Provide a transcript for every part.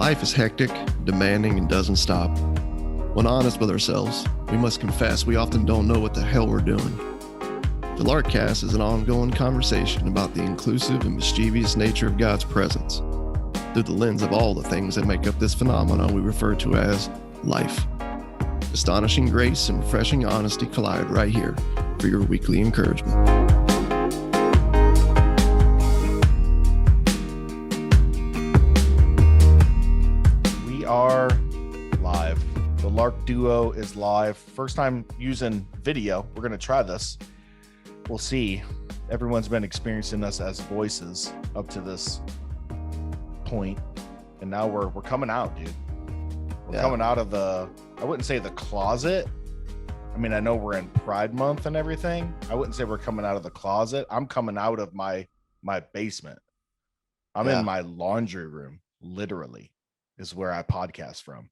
Life is hectic, demanding, and doesn't stop. When honest with ourselves, we must confess we often don't know what the hell we're doing. The LARKCAST is an ongoing conversation about the inclusive and mischievous nature of God's presence through the lens of all the things that make up this phenomenon we refer to as life. Astonishing grace and refreshing honesty collide right here for your weekly encouragement. Are live. The Lark duo is live. First time using video. We're going to try this. We'll see. Everyone's been experiencing us as voices up to this point. And now we're coming out, dude. We're coming out of I wouldn't say the closet. I mean, I know we're in Pride Month and everything. I wouldn't say we're coming out of the closet. I'm coming out of my basement. I'm in my laundry room, literally. Is where I podcast from.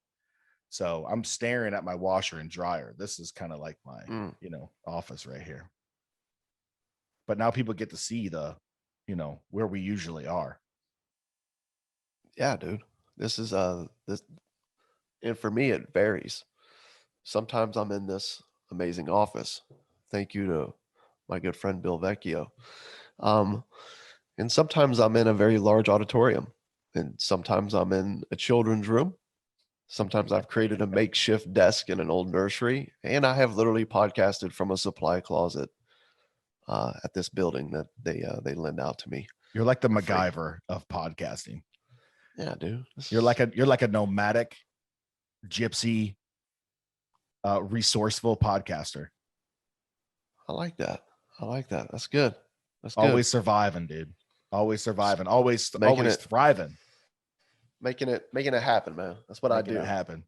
So I'm staring at my washer and dryer. This is kind of like my, office right here. But now people get to see where we usually are. Yeah, dude. This is and for me it varies. Sometimes I'm in this amazing office. Thank you to my good friend Bill Vecchio. And sometimes I'm in a very large auditorium. And sometimes I'm in a children's room. Sometimes I've created a makeshift desk in an old nursery. And I have literally podcasted from a supply closet at this building that they lend out to me. You're like the MacGyver of podcasting. Yeah, dude. You're like a nomadic, gypsy, resourceful podcaster. I like that. That's good. Always surviving, dude. Always surviving. Always thriving. Making it happen, man. That's what I do. Making it happen.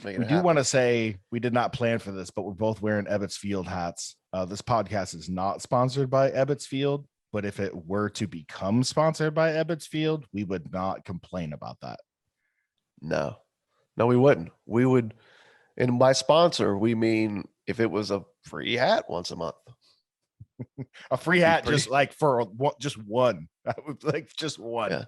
We do want to say we did not plan for this, but we're both wearing Ebbets Field hats. This podcast is not sponsored by Ebbets Field, but if it were to become sponsored by Ebbets Field, we would not complain about that. No, we wouldn't. We would, and by sponsor, we mean if it was a free hat once a month. A free hat, just like for just one. I would like just one. Yeah.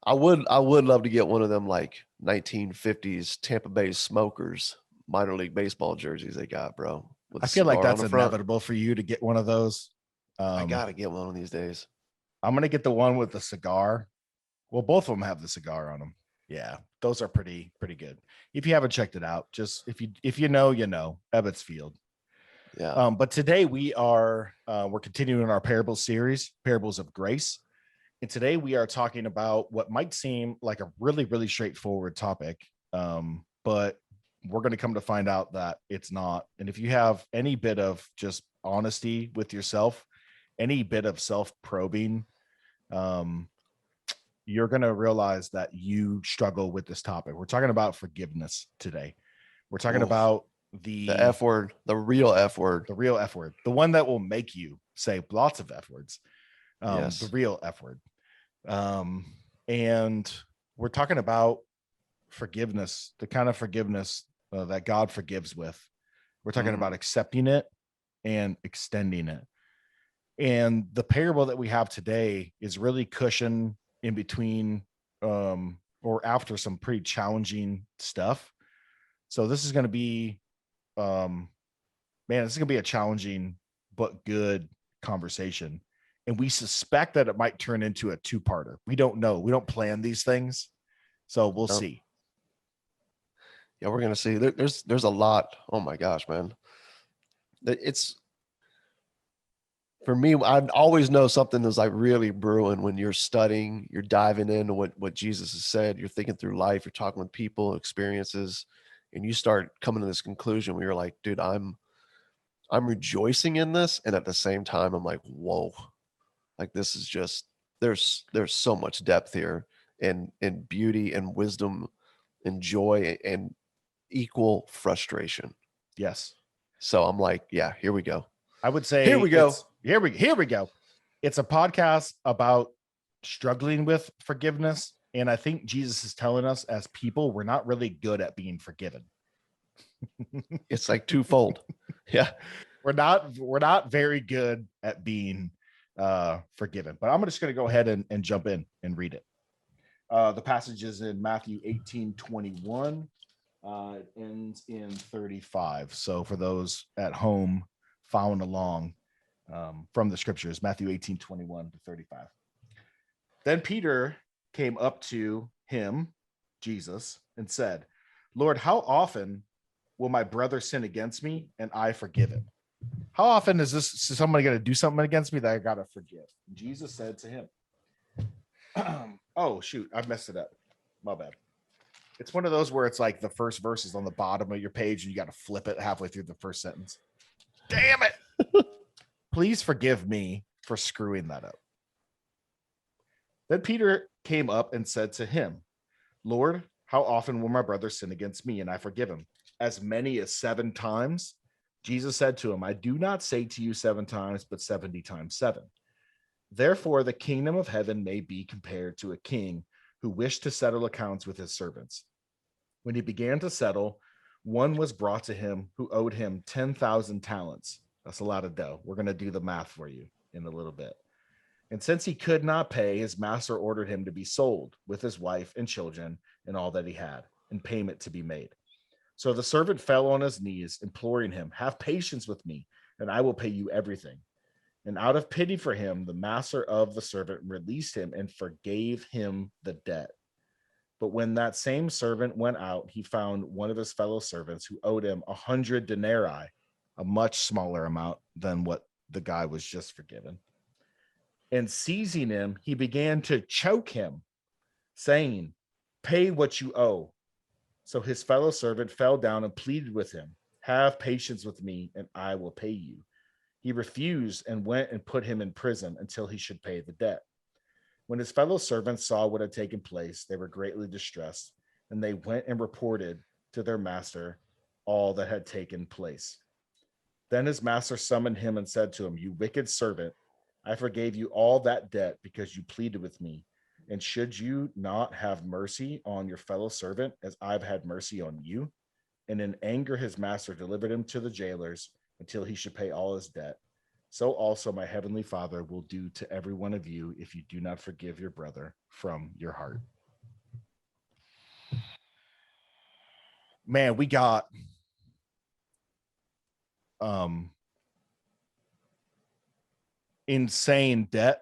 I would love to get one of them like 1950s Tampa Bay Smokers minor league baseball jerseys they got, bro. I feel like that's inevitable for you to get one of those. I gotta get one of these days. I'm gonna get the one with the cigar. Well, both of them have the cigar on them. Yeah, those are pretty good. If you haven't checked it out, just if you know, Ebbets Field. Yeah. But today we're continuing our parable series, Parables of Grace. And today we are talking about what might seem like a really, really straightforward topic. But we're going to come to find out that it's not. And if you have any bit of just honesty with yourself, any bit of self-probing, you're going to realize that you struggle with this topic. We're talking about forgiveness today. We're talking about the F word, the real F word, the one that will make you say lots of F words. Yes. The real F word. And we're talking about forgiveness, the kind of forgiveness that God forgives with. We're talking about accepting it and extending it. And the parable that we have today is really cushioned in between or after some pretty challenging stuff. So this is going to be this is going to be a challenging but good conversation. And we suspect that it might turn into a two-parter. We don't know. We don't plan these things. So we'll see. Yeah, we're going to see. There's a lot. Oh my gosh, man. It's for me, I always know something is like really brewing when you're studying, you're diving into what Jesus has said, you're thinking through life, you're talking with people, experiences, and you start coming to this conclusion where you're like, dude, I'm rejoicing in this. And at the same time, I'm like, whoa. Like this is just there's so much depth here and beauty and wisdom and joy and equal frustration. Yes. So I'm like, yeah, here we go. I would say here we go. Here we go. It's a podcast about struggling with forgiveness. And I think Jesus is telling us as people, we're not really good at being forgiven. It's like twofold. Yeah. We're not very good at being forgiven. But I'm just going to go ahead and jump in and read it. The passage is in Matthew 18:21. It ends in 35. So for those at home following along from the scriptures, Matthew 18:21 to 35. Then Peter came up to him, Jesus, and said, Lord, how often will my brother sin against me and I forgive him? How often is somebody going to do something against me that I got to forgive? And Jesus said to him, oh, shoot, I've messed it up. My bad. It's one of those where it's like the first verse is on the bottom of your page and you got to flip it halfway through the first sentence. Damn it. Please forgive me for screwing that up. Then Peter came up and said to him, Lord, how often will my brother sin against me and I forgive him? As many as 7 times? Jesus said to him, I do not say to you 7 times, but 70 times 7. Therefore, the kingdom of heaven may be compared to a king who wished to settle accounts with his servants. When he began to settle, one was brought to him who owed him 10,000 talents. That's a lot of dough. We're going to do the math for you in a little bit. And since he could not pay, his master ordered him to be sold with his wife and children and all that he had, and payment to be made. So the servant fell on his knees, imploring him, have patience with me, and I will pay you everything. And out of pity for him, the master of the servant released him and forgave him the debt. But when that same servant went out, he found one of his fellow servants who owed him 100 denarii, a much smaller amount than what the guy was just forgiven. And seizing him, he began to choke him, saying, pay what you owe. So his fellow servant fell down and pleaded with him, have patience with me, and I will pay you. He refused and went and put him in prison until he should pay the debt. When his fellow servants saw what had taken place, they were greatly distressed, and they went and reported to their master all that had taken place. Then his master summoned him and said to him, you wicked servant, I forgave you all that debt because you pleaded with me. And should you not have mercy on your fellow servant as I've had mercy on you? And in anger, his master delivered him to the jailers until he should pay all his debt. So also my heavenly Father will do to every one of you if you do not forgive your brother from your heart. Man, we got insane debt,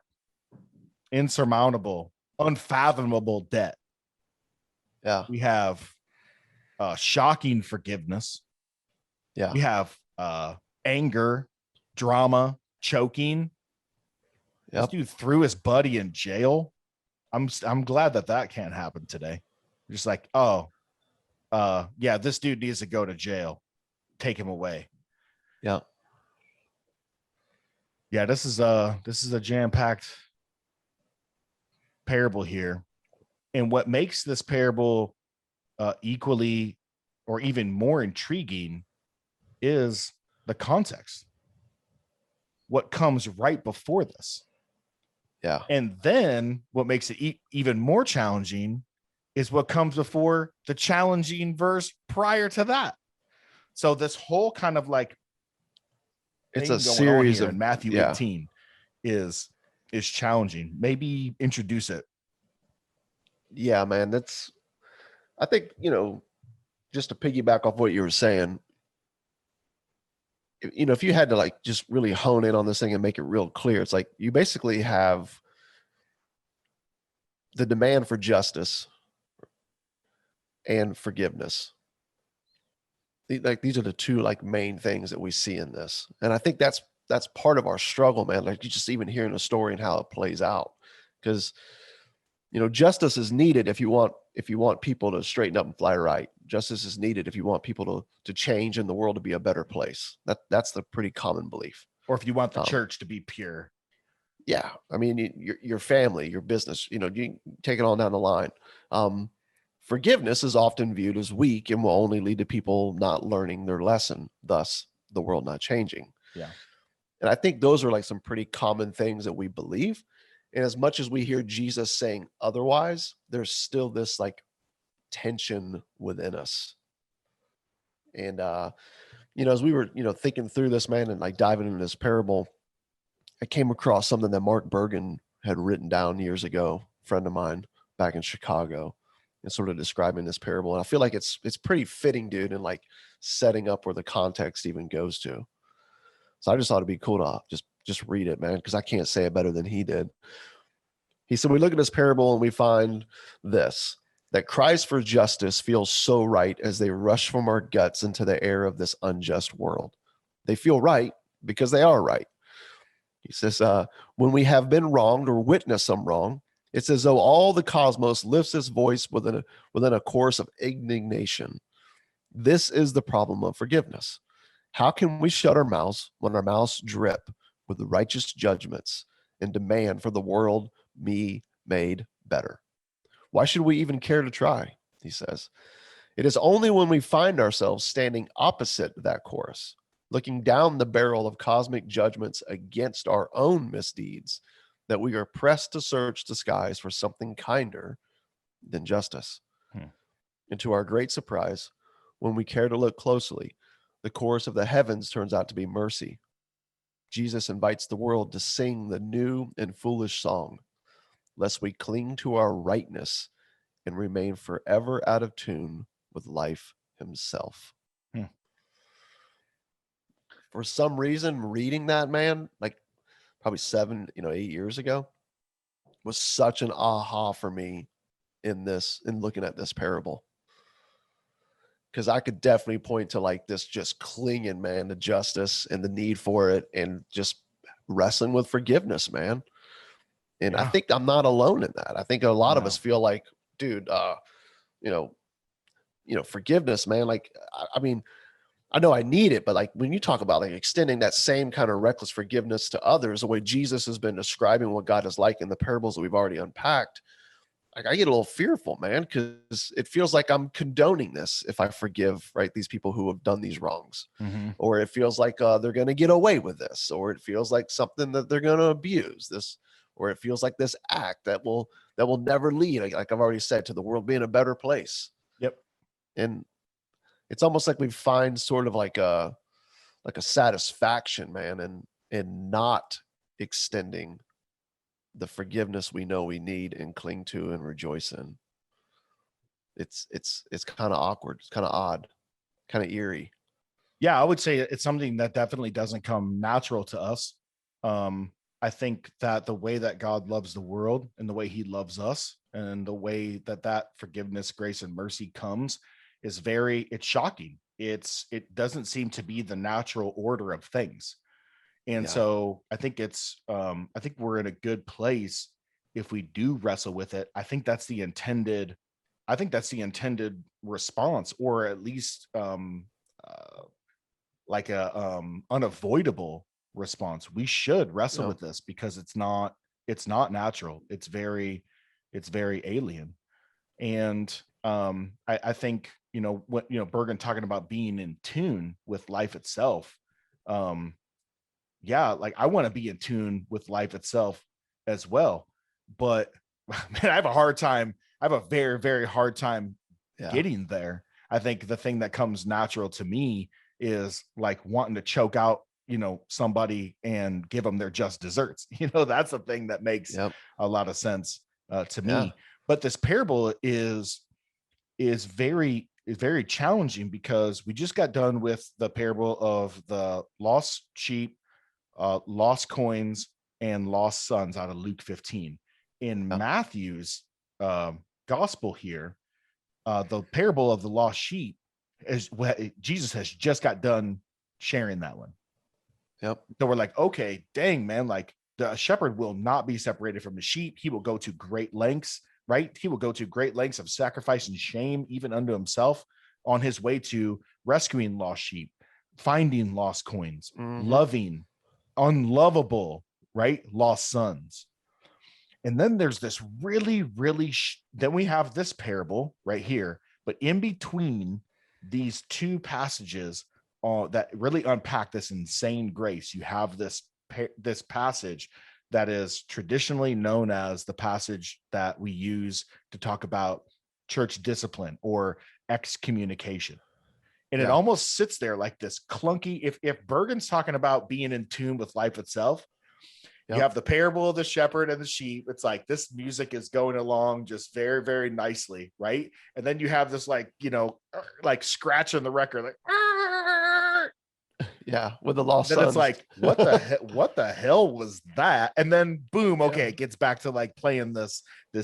insurmountable, unfathomable debt. Yeah. We have shocking forgiveness. Yeah. We have anger, drama, choking. Yep. This dude threw his buddy in jail. I'm glad that can't happen today. Just like, yeah, this dude needs to go to jail. Take him away. Yeah. Yeah, this is a jam-packed parable here. And what makes this parable equally or even more intriguing is the context. What comes right before this. Yeah. And then what makes it even more challenging is what comes before the challenging verse prior to that. So this whole kind of like it's a series of in Matthew 18 is challenging. Maybe introduce it. Yeah, man. I think, just to piggyback off what you were saying, if you had to like just really hone in on this thing and make it real clear, it's like you basically have the demand for justice and forgiveness. Like these are the two like main things that we see in this. And I think that's part of our struggle, man. Like you just even hearing the story and how it plays out. Because justice is needed if you want people to straighten up and fly right. Justice is needed if you want people to change and the world to be a better place. That's the pretty common belief. Or if you want the church to be pure. Yeah. I mean, your family, your business, you take it all down the line. Forgiveness is often viewed as weak and will only lead to people not learning their lesson, thus the world not changing. Yeah. And I think those are like some pretty common things that we believe. And as much as we hear Jesus saying otherwise, there's still this like tension within us. And, as we were, thinking through this, man, and like diving into this parable, I came across something that Mark Bergen had written down years ago, a friend of mine. back in Chicago and sort of describing this parable. And I feel like it's pretty fitting, dude, and like setting up where the context even goes to. So I just thought it'd be cool to just read it, man, because I can't say it better than he did. He said, we look at this parable and we find this, that cries for justice feels so right as they rush from our guts into the air of this unjust world. They feel right because they are right. He says, when we have been wronged or witnessed some wrong, it's as though all the cosmos lifts its voice within a chorus of indignation. This is the problem of forgiveness. How can we shut our mouths when our mouths drip with the righteous judgments and demand for the world be made better? Why should we even care to try? He says, it is only when we find ourselves standing opposite that chorus, looking down the barrel of cosmic judgments against our own misdeeds, that we are pressed to search the skies for something kinder than justice. And to our great surprise, when we care to look closely, the chorus of the heavens turns out to be mercy. Jesus invites the world to sing the new and foolish song, lest we cling to our rightness and remain forever out of tune with life himself. For some reason, reading that, man, like probably 8 years ago, was such an aha for me in looking at this parable. Because I could definitely point to like this just clinging, man, to justice and the need for it and just wrestling with forgiveness, man. And I think I'm not alone in that. I think a lot of us feel like, dude, forgiveness, man. Like, I mean, I know I need it, but like when you talk about like extending that same kind of reckless forgiveness to others, the way Jesus has been describing what God is like in the parables that we've already unpacked, like I get a little fearful, man, because it feels like I'm condoning this if I forgive, right, these people who have done these wrongs, or it feels like they're going to get away with this, or it feels like something that they're going to abuse this, or it feels like this act that will never lead, like I've already said, to the world being a better place. Yep. And it's almost like we find sort of like a satisfaction, man, and not extending the forgiveness we know we need and cling to and rejoice in. It's kind of awkward. It's kind of odd, kind of eerie. Yeah, I would say it's something that definitely doesn't come natural to us. I think that the way that God loves the world and the way he loves us and the way that forgiveness, grace, and mercy comes is it's shocking. It doesn't seem to be the natural order of things. And so I think I think we're in a good place if we do wrestle with it. I think that's the intended response, or at least like a unavoidable response. We should wrestle with this because it's not natural. It's very alien. And I think, Bergen talking about being in tune with life itself. Like I want to be in tune with life itself as well. But man, I have a very, very hard time getting there. I think the thing that comes natural to me is like wanting to choke out, somebody and give them their just desserts. That's the thing that makes a lot of sense to me. But this parable is very challenging because we just got done with the parable of the lost sheep, lost coins, and lost sons out of Luke 15. In Matthew's gospel here, the parable of the lost sheep is what Jesus has just got done sharing that one. So we're like, okay, dang, man, like the shepherd will not be separated from the sheep. He will go to great lengths, right? He will go to great lengths of sacrifice and shame, even unto himself, on his way to rescuing lost sheep, finding lost coins, loving unlovable, right, lost sons. And then there's this then we have this parable right here, but in between these two passages that really unpack this insane grace, you have this passage that is traditionally known as the passage that we use to talk about church discipline or excommunication. And it almost sits there like this clunky. If Bergen's talking about being in tune with life itself, You have the parable of the shepherd and the sheep. It's like this music is going along just very, very nicely, right? And then you have this like, like scratching the record, like yeah, with the lost then sons. it's like, what the hell was that? And then boom, okay, it gets back to like playing this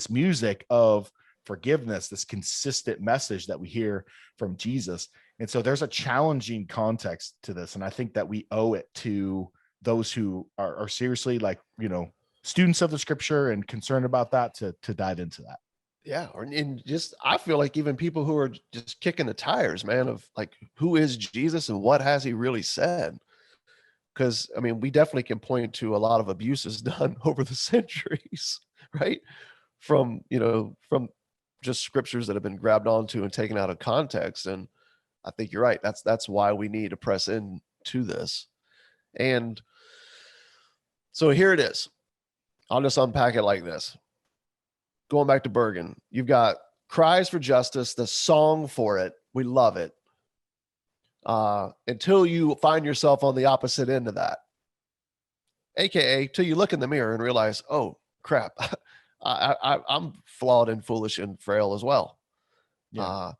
music of forgiveness, this consistent message that we hear from Jesus. And so there's a challenging context to this. And I think that we owe it to those who are seriously like, students of the scripture and concerned about that to dive into that. Yeah. And just, I feel like even people who are just kicking the tires, man, of like, who is Jesus and what has he really said? Because I mean, we definitely can point to a lot of abuses done over the centuries, right? From just scriptures that have been grabbed onto and taken out of context. And I think you're right. That's why we need to press into this. And so here it is. I'll just unpack it like this. Going back to Bergen, you've got Cries for Justice, the song for it. We love it. Until you find yourself on the opposite end of that. AKA, till you look in the mirror and realize, oh, crap, I'm flawed and foolish and frail as well. Yeah.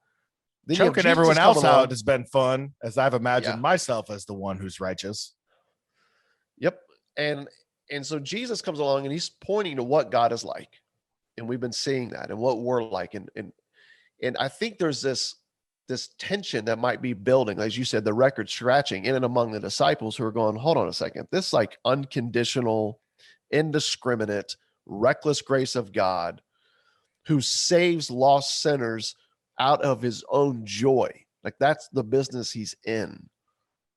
Choking everyone else out has been fun, as I've imagined myself as the one who's righteous. Yep. And so Jesus comes along and he's pointing to what God is like. And we've been seeing that and what we're like. And I think there's this tension that might be building, as you said, the record scratching in and among the disciples who are going, hold on a second, this like unconditional, indiscriminate, reckless grace of God who saves lost sinners out of his own joy. Like that's the business he's in.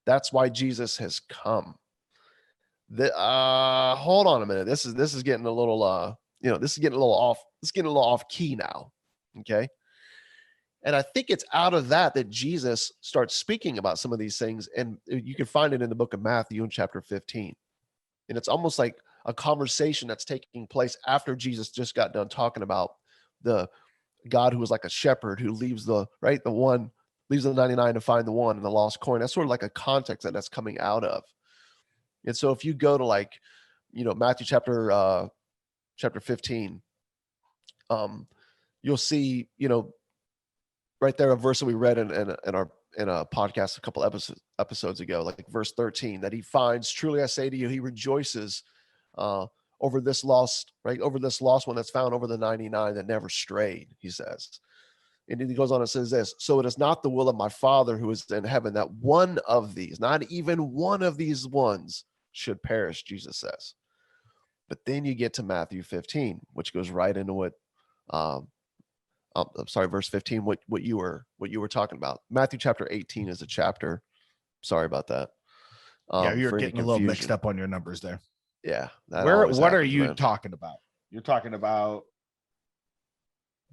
That's why Jesus has come. Hold on a minute. This is getting a little this is getting a little off. It's getting a little off key now. Okay. And I think it's out of that Jesus starts speaking about some of these things. And you can find it in the book of Matthew in chapter 15. And it's almost like a conversation that's taking place after Jesus just got done talking about the God who was like a shepherd who leaves the 99 to find the one and the lost coin. That's sort of like a context that's coming out of. And so if you go to like, Matthew chapter 15, you'll see, right there, a verse that we read in a podcast a couple episodes ago, like verse 13, that he finds, truly I say to you, he rejoices over this lost one that's found over the 99 that never strayed, he says. And he goes on and says this, so it is not the will of my Father who is in heaven that one of these, not even one of these ones, should perish, Jesus says. But then you get to Matthew 15, which goes right into what I'm sorry, verse 15, what you were talking about. Matthew chapter 18 is a chapter. Sorry about that. You're getting a little mixed up on your numbers there. Yeah. What are you talking about? You're talking about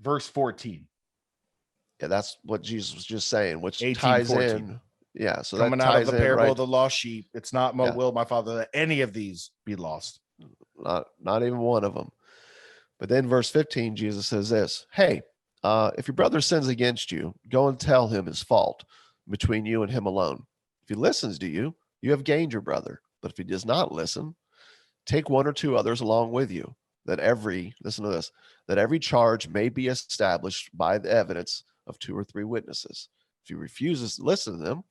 verse 14. Yeah, that's what Jesus was just saying, which 18, ties 14. in. Yeah. So coming that out ties of the parable in, of the lost sheep. It's not my will, my Father, that any of these be lost. Not even one of them. But then verse 15, Jesus says this, hey, if your brother sins against you, go and tell him his fault between you and him alone. If he listens to you, you have gained your brother. But if he does not listen, take one or two others along with you, that every charge may be established by the evidence of 2 or 3 witnesses. If he refuses to listen to them,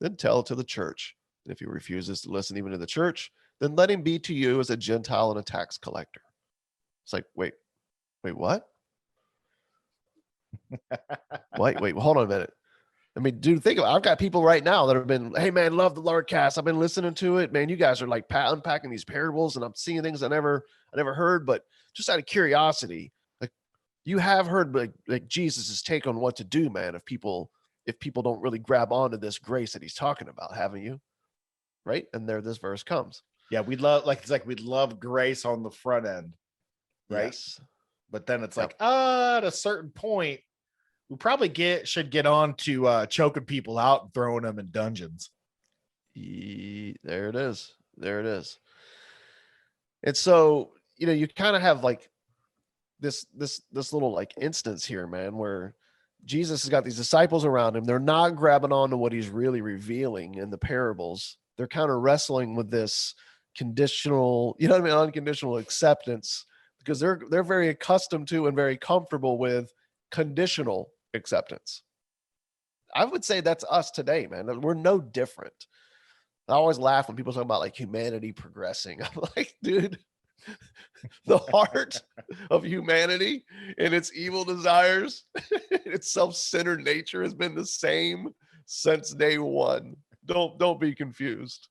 then tell it to the church. And if he refuses to listen even to the church, then let him be to you as a Gentile and a tax collector. It's like, wait, what? wait, hold on a minute. I mean, dude, think about it. I've got people right now that have been, hey man, love the LARKCAST. I've been listening to it. Man, you guys are like unpacking these parables and I'm seeing things I never heard, but just out of curiosity, like you have heard like Jesus's take on what to do, man, if people don't really grab onto this grace that he's talking about, haven't you? Right? And there this verse comes. Yeah, we'd love grace on the front end. Right. Yes. But then it's like, at a certain point, we probably should get on to choking people out and throwing them in dungeons. There it is. And so, you kind of have like this little like instance here, man, where Jesus has got these disciples around him. They're not grabbing on to what he's really revealing in the parables. They're kind of wrestling with this conditional, you know what I mean, unconditional acceptance, because they're very accustomed to and very comfortable with conditional acceptance. I would say that's us today, man. We're no different. I always laugh when people talk about like humanity progressing. I'm like, dude, the heart of humanity and its evil desires, its self-centered nature has been the same since day one. Don't be confused.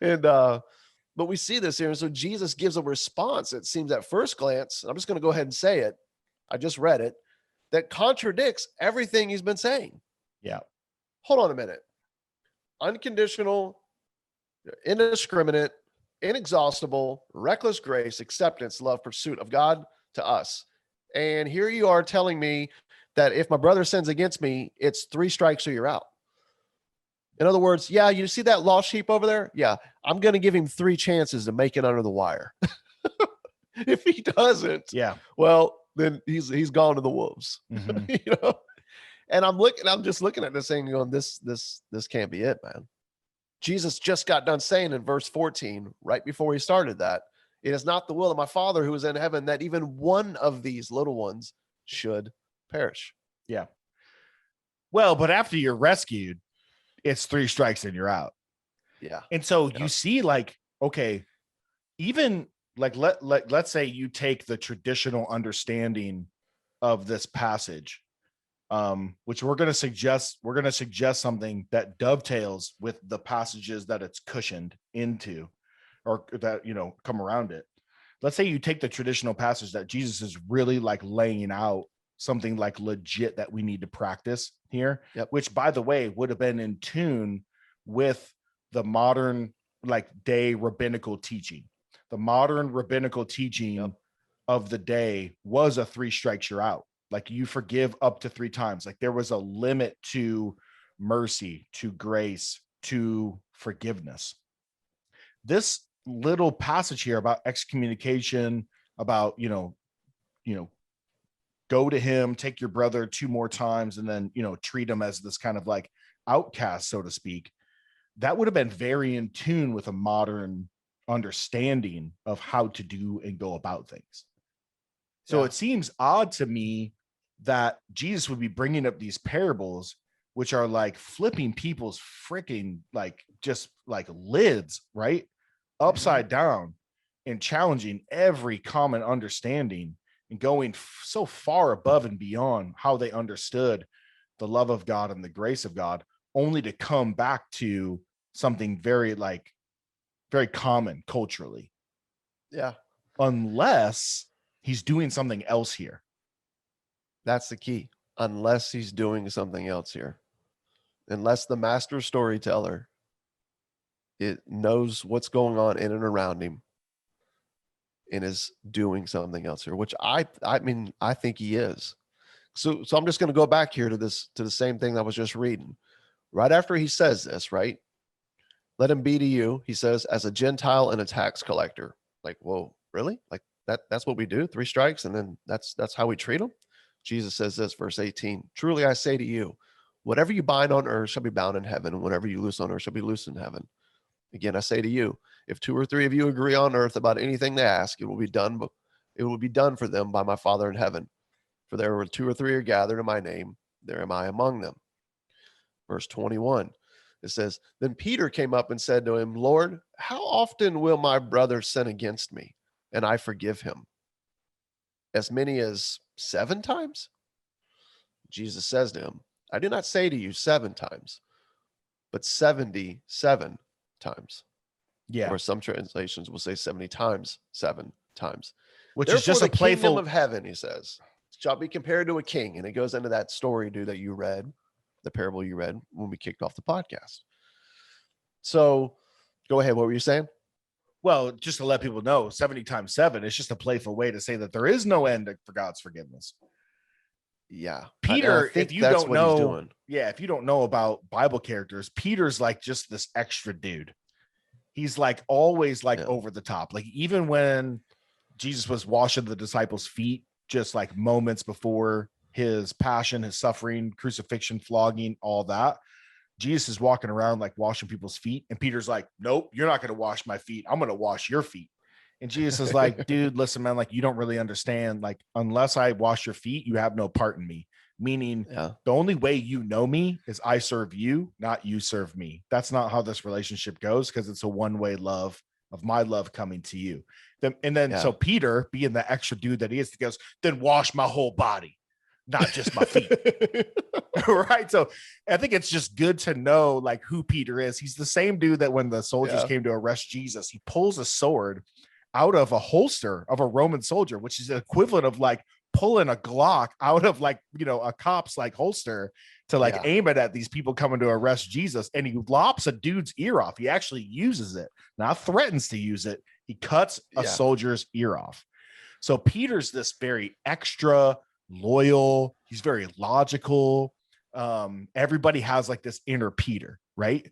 And but we see this here. And so Jesus gives a response, it seems at first glance. I'm just going to go ahead and say it. I just read it, that contradicts everything he's been saying. Yeah. Hold on a minute. Unconditional, indiscriminate, inexhaustible, reckless grace, acceptance, love, pursuit of God to us. And here you are telling me that if my brother sins against me, it's 3 strikes or you're out. In other words, yeah, you see that lost sheep over there? Yeah, I'm going to give him 3 chances to make it under the wire. If he doesn't, yeah, well, then he's gone to the wolves. Mm-hmm. You know? And I'm just looking at this thing going, this can't be it, man. Jesus just got done saying in verse 14, right before he started that, it is not the will of my Father who is in heaven that even one of these little ones should perish. Yeah. Well, but after you're rescued, it's 3 strikes and you're out. Yeah. And so you see, like, okay, even like let's say you take the traditional understanding of this passage, which we're going to suggest something that dovetails with the passages that it's cushioned into, or that, you know, come around it. Let's say you take the traditional passage that Jesus is really like laying out something like legit that we need to practice here, which, by the way, would have been in tune with the modern like day rabbinical teaching. The modern rabbinical teaching of the day was a 3 strikes you're out. Like, you forgive up to 3 times. Like, there was a limit to mercy, to grace, to forgiveness. This little passage here about excommunication, about, you know, go to him, take your brother 2 more times, and then, you know, treat him as this kind of like outcast, so to speak. That would have been very in tune with a modern understanding of how to do and go about things. So it seems odd to me that Jesus would be bringing up these parables, which are like flipping people's freaking like just like lids, right? Upside down, and challenging every common understanding and going so far above and beyond how they understood the love of God and the grace of God, only to come back to something very common culturally. Yeah. Unless he's doing something else here. That's the key. Unless he's doing something else here. Unless the master storyteller, it knows what's going on in and around him and is doing something else here, which I mean, I think he is. So I'm just going to go back here to the same thing I was just reading. Right after he says this, right? Let him be to you, he says, as a Gentile and a tax collector. Like, whoa, really? Like that's what we do? 3 strikes, and then that's how we treat them? Jesus says this, verse 18, truly I say to you, whatever you bind on earth shall be bound in heaven, and whatever you loose on earth shall be loosed in heaven. Again, I say to you, if 2 or 3 of you agree on earth about anything they ask, it will be done for them by my Father in heaven. For there were 2 or 3 are gathered in my name, there am I among them. Verse 21, it says, then Peter came up and said to him, Lord, how often will my brother sin against me, and I forgive him? As many as 7 times? Jesus says to him, I do not say to you 7 times, but 77 times. Yeah. Or some translations will say 70 times 7 times. Which Therefore, is just the a playful kingdom of heaven, he says, shall be compared to a king. And it goes into that story, dude, that you read, the parable you read when we kicked off the podcast. So go ahead. What were you saying? Well, just to let people know, 70 times 7 is just a playful way to say that there is no end for God's forgiveness. Yeah. Peter, I think if you that's don't what know, he's doing. Yeah, if you don't know about Bible characters, Peter's like just this extra dude. He's like always like over the top. Like, even when Jesus was washing the disciples' feet, just like moments before his passion, his suffering, crucifixion, flogging, all that, Jesus is walking around like washing people's feet. And Peter's like, nope, you're not going to wash my feet. I'm going to wash your feet. And Jesus is like, dude, listen, man, like you don't really understand. Like, unless I wash your feet, you have no part in me. Meaning the only way you know me is I serve you, not you serve me. That's not how this relationship goes, because it's a one-way love of my love coming to you. So Peter, being the extra dude that he is, he goes, then wash my whole body, not just my feet. Right. So I think it's just good to know like who Peter is. He's the same dude that when the soldiers came to arrest Jesus, he pulls a sword out of a holster of a Roman soldier, which is the equivalent of like pulling a Glock out of like, you know, a cop's like holster to like aim it at these people coming to arrest Jesus. And he lops a dude's ear off. He actually uses it, not threatens to use it. He cuts a soldier's ear off. So Peter's this very extra loyal. He's very logical. Everybody has like this inner Peter, right?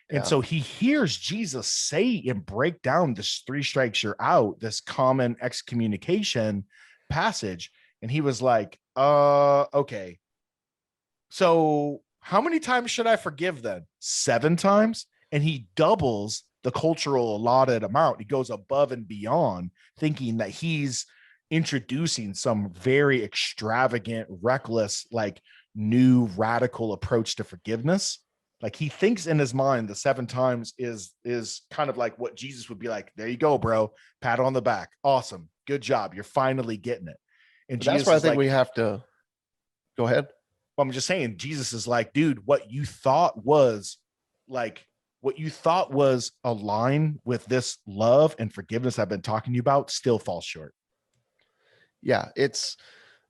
And so he hears Jesus say and break down this 3 strikes you're out, this common excommunication passage. And he was like, okay. So how many times should I forgive then? 7 times? And he doubles the cultural allotted amount. He goes above and beyond, thinking that he's introducing some very extravagant, reckless, like new radical approach to forgiveness. Like he thinks in his mind the 7 times is kind of like what Jesus would be like, there you go, bro. Pat on the back. Awesome. Good job. You're finally getting it. And that's why I think we have to go ahead. Well, I'm just saying, Jesus is like, dude, what you thought was aligned with this love and forgiveness I've been talking to you about still falls short. Yeah.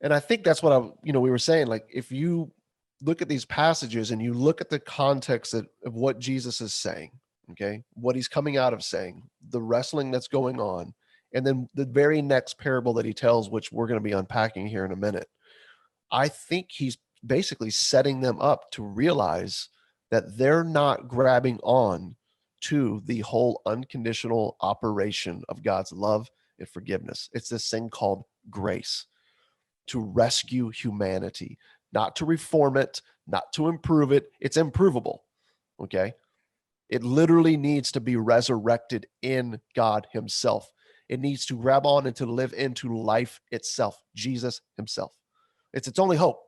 And I think that's what we were saying, like, if you look at these passages and you look at the context of what Jesus is saying, okay, what he's coming out of saying, the wrestling that's going on, and then the very next parable that he tells, which we're going to be unpacking here in a minute, I think he's basically setting them up to realize that they're not grabbing on to the whole unconditional operation of God's love and forgiveness. It's this thing called grace to rescue humanity, not to reform it, not to improve it. It's improvable. Okay. It literally needs to be resurrected in God himself. It needs to grab on and to live into life itself, Jesus himself. It's its only hope.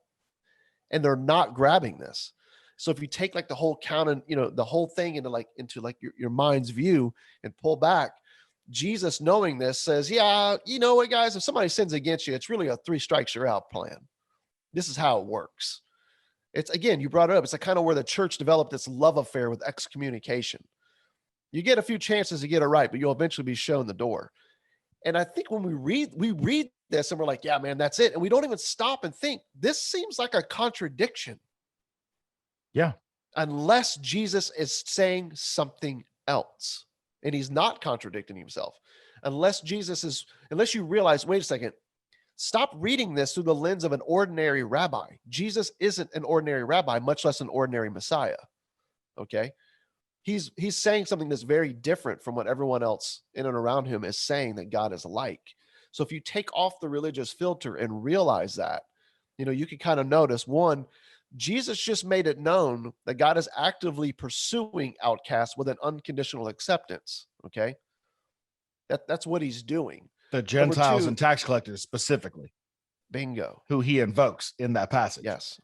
And they're not grabbing this. So if you take like the whole count and, the whole thing into your mind's view and pull back, Jesus, knowing this, says, yeah, you know what, guys, if somebody sins against you, it's really a 3 strikes you're out plan. This is how it works. It's, again, you brought it up. It's like kind of where the church developed this love affair with excommunication. You get a few chances to get it right, but you'll eventually be shown the door. And I think when we read this and we're like, yeah, man, that's it. And we don't even stop and think, this seems like a contradiction. Yeah. Unless Jesus is saying something else. And he's not contradicting himself. Unless you realize, wait a second, stop reading this through the lens of an ordinary rabbi. Jesus isn't an ordinary rabbi, much less an ordinary Messiah. Okay? He's saying something that's very different from what everyone else in and around him is saying that God is like. So if you take off the religious filter and realize that, you can kind of notice, one, Jesus just made it known that God is actively pursuing outcasts with an unconditional acceptance. Okay. That's what he's doing. The Gentiles and tax collectors specifically. Bingo. Who he invokes in that passage. Yes.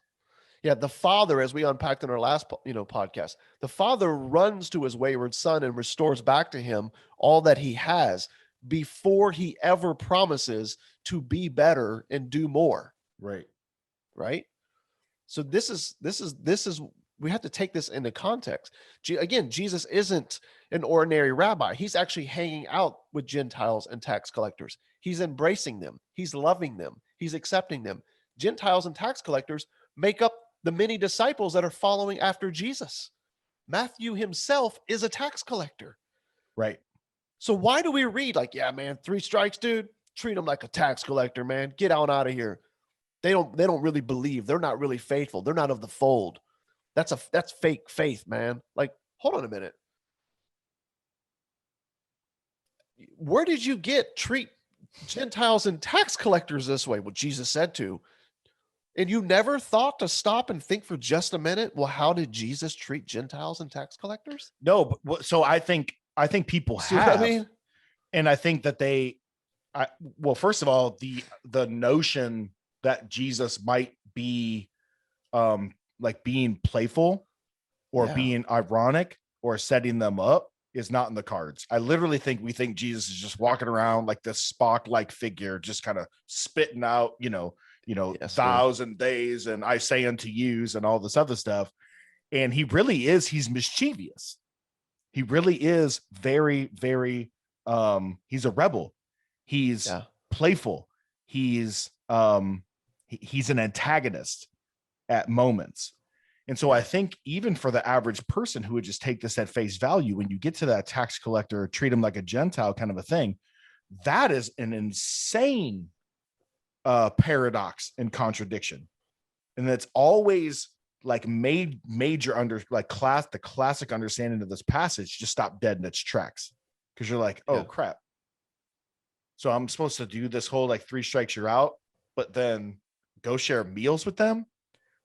Yeah. The Father, as we unpacked in our last, podcast, the Father runs to his wayward son and restores back to him all that he has before he ever promises to be better and do more. Right. Right. So this is, we have to take this into context. Again, Jesus isn't an ordinary rabbi. He's actually hanging out with Gentiles and tax collectors. He's embracing them. He's loving them. He's accepting them. Gentiles and tax collectors make up the many disciples that are following after Jesus. Matthew himself is a tax collector. Right. So why do we read like, yeah, man, 3 strikes, dude, treat him like a tax collector, man. Get on out of here. They don't really believe. They're not really faithful. They're not of the fold. That's fake faith, man. Like, hold on a minute. Where did you treat Gentiles and tax collectors this way? Well, Jesus said to. And you never thought to stop and think for just a minute, well, how did Jesus treat Gentiles and tax collectors? No, but so I think people See what I have, mean? and I think that well, first of all, the notion that Jesus might be like being playful or Yeah. being ironic or setting them up is not in the cards. I literally think we think Jesus is just walking around like this Spock-like figure, just kind of spitting out, Yes, thous and theys and I say unto yous and all this other stuff. And he really is, he's mischievous. He really is very, very, he's a rebel. He's playful. He's he's an antagonist at moments. And so I think even for the average person who would just take this at face value, when you get to that tax collector, treat him like a Gentile kind of a thing, that is an insane paradox and contradiction. And that's always like major the classic understanding of this passage just stopped dead in its tracks. Because you're like, oh crap. So I'm supposed to do this whole like 3 strikes you're out, but then go share meals with them.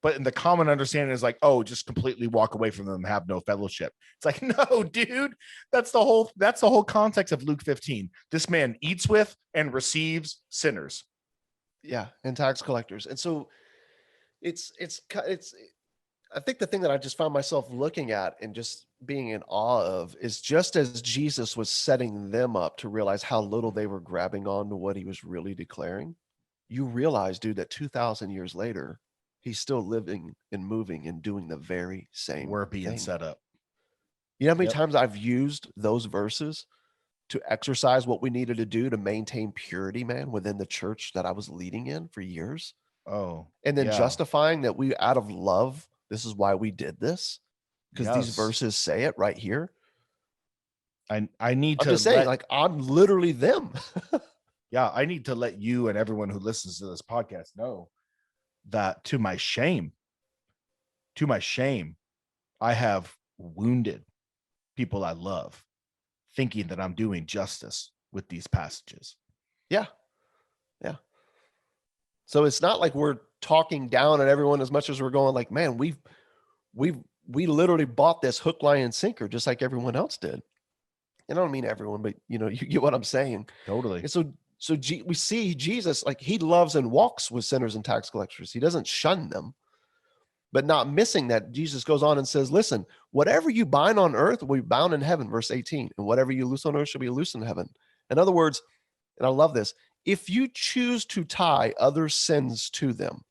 But in the common understanding is like, oh, just completely walk away from them, have no fellowship. It's like, no, dude, that's the whole context of Luke 15. This man eats with and receives sinners. Yeah, and tax collectors. And so it's I think the thing that I just found myself looking at and just being in awe of is just as Jesus was setting them up to realize how little they were grabbing on to what he was really declaring, you realize, dude, that 2,000 years later, he's still living and moving and doing the very same. We're being thing. set up. You know how many times I've used those verses to exercise what we needed to do to maintain purity, man, within the church that I was leading in for years? Oh, and then justifying that we, out of love, this is why we did this, because these verses say it right here. I need I'm to just saying, like, I'm literally them. Yeah, I need to let you and everyone who listens to this podcast know that to my shame, I have wounded people I love, thinking that I'm doing justice with these passages. Yeah. So it's not like we're talking down at everyone as much as we're going like, man, we literally bought this hook, line, and sinker just like everyone else did. And I don't mean everyone, but you get what I'm saying. Totally. And so we see Jesus, like, he loves and walks with sinners and tax collectors. He doesn't shun them, but not missing that. Jesus goes on and says, listen, whatever you bind on earth will be bound in heaven, verse 18, and whatever you loose on earth shall be loosed in heaven. In other words, and I love this, if you choose to tie other sins to them,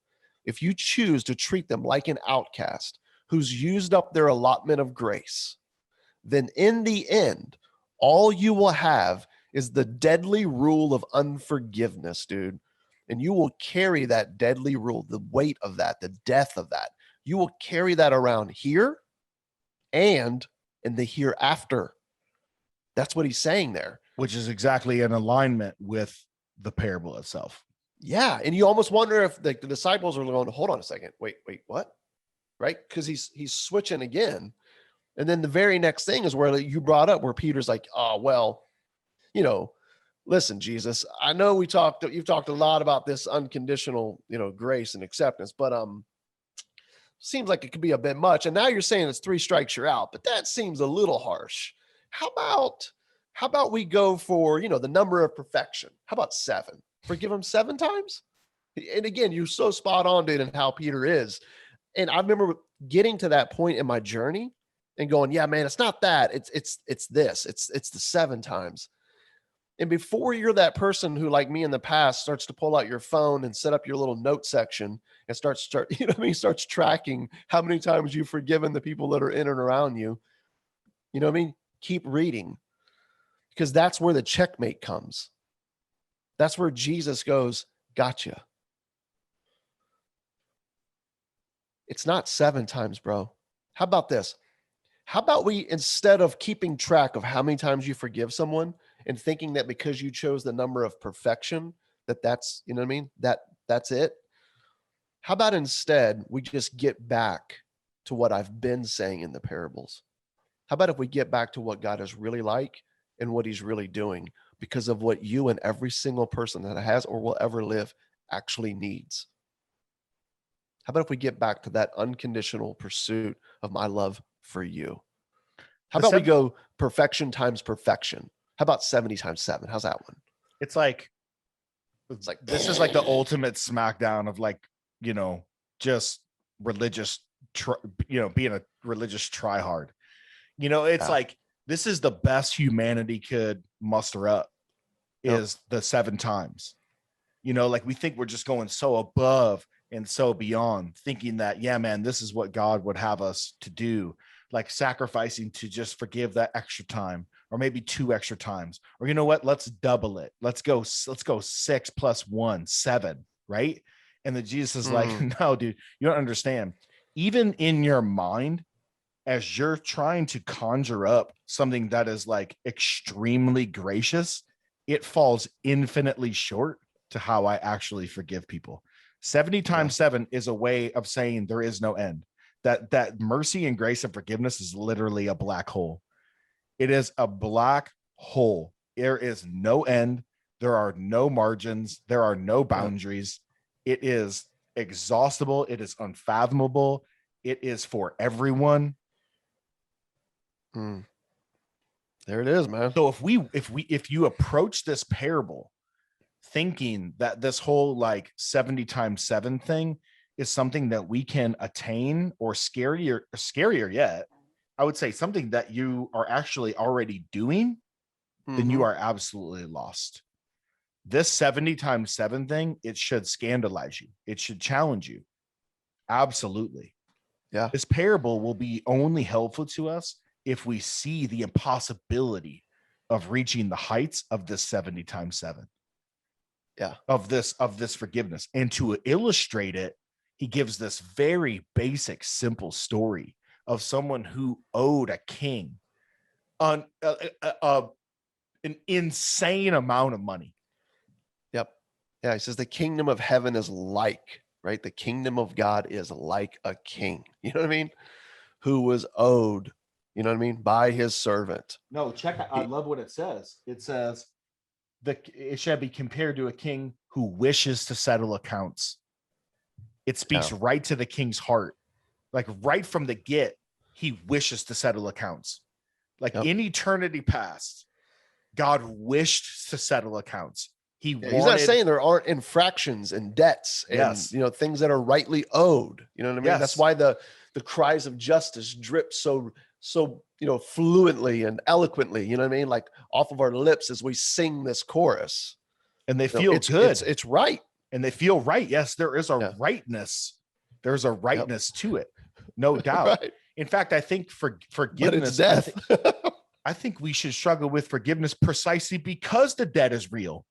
if you choose to treat them like an outcast who's used up their allotment of grace, then in the end, all you will have is the deadly rule of unforgiveness, dude. And you will carry that deadly rule, the weight of that, the death of that. You will carry that around here and in the hereafter. That's what he's saying there. Which is exactly in alignment with the parable itself. Yeah. And you almost wonder if the disciples are going, hold on a second. Wait, what? Right? Because he's switching again. And then the very next thing is where you brought up, where Peter's like, oh, well, listen, Jesus, I know you've talked a lot about this unconditional, grace and acceptance, but seems like it could be a bit much. And now you're saying it's 3 strikes, you're out, but that seems a little harsh. How about we go for, the number of perfection? How about 7? Forgive him 7 times? And again, you're so spot on, dude, in how Peter is. And I remember getting to that point in my journey and going, yeah, man, it's not that. It's this. It's the 7 times. And before you're that person who, like me in the past, starts to pull out your phone and set up your little note section and starts tracking how many times you've forgiven the people that are in and around you. You know what I mean? Keep reading, because that's where the checkmate comes. That's where Jesus goes, gotcha. It's not 7 times, bro. How about this? How about we, instead of keeping track of how many times you forgive someone and thinking that because you chose the number of perfection, that's, you know what I mean? That's it. How about instead we just get back to what I've been saying in the parables? How about if we get back to what God is really like and what he's really doing because of what you and every single person that has or will ever live actually needs? How about if we get back to that unconditional pursuit of my love for you? How about we go perfection times perfection? How about 70 times 7? How's that one? It's like this is like the ultimate smackdown of like, just religious, being a religious tryhard. It's like, this is the best humanity could muster up is the 7 times. Like we think we're just going so above and so beyond, thinking that, yeah, man, this is what God would have us to do, like sacrificing to just forgive that extra time, or maybe 2 extra times, or you know what, let's double it. Let's go 6 plus 1, 7, right? And then Jesus is like, no, dude, you don't understand. Even in your mind, as you're trying to conjure up something that is like extremely gracious, it falls infinitely short to how I actually forgive people. 70 times 7 is a way of saying there is no end. That mercy and grace and forgiveness is literally a black hole. It is a black hole. There is no end. There are no margins. There are no boundaries. It is exhaustible. It is unfathomable. It is for everyone. There it is, man. So if you approach this parable thinking that this whole like 70 times 7 thing is something that we can attain, or scarier yet, I would say something that you are actually already doing, then you are absolutely lost. This 70 times 7 thing, it should scandalize you. It should challenge you. Absolutely. Yeah. This parable will be only helpful to us if we see the impossibility of reaching the heights of this 70 times 7. Yeah. Of this forgiveness. And to illustrate it, he gives this very basic, simple story of someone who owed a king an insane amount of money. Yep. Yeah. He says the kingdom of heaven is like, right? The kingdom of God is like a king. You know what I mean? Who was owed, you know what I mean, by his servant. No, check out. I love what it says. It says it shall be compared to a king who wishes to settle accounts. It speaks right to the king's heart. Like right from the get, he wishes to settle accounts. Like in eternity past, God wished to settle accounts. He's not saying there aren't infractions and debts and things that are rightly owed. You know what I mean? That's why the cries of justice drip so fluently and eloquently, you know what I mean? Like off of our lips as we sing this chorus. And they feel good. It's right. And they feel right. Yes, there is a rightness. There's a rightness to it. No doubt. Right. In fact, I think forgiveness, I think we should struggle with forgiveness precisely because the debt is real.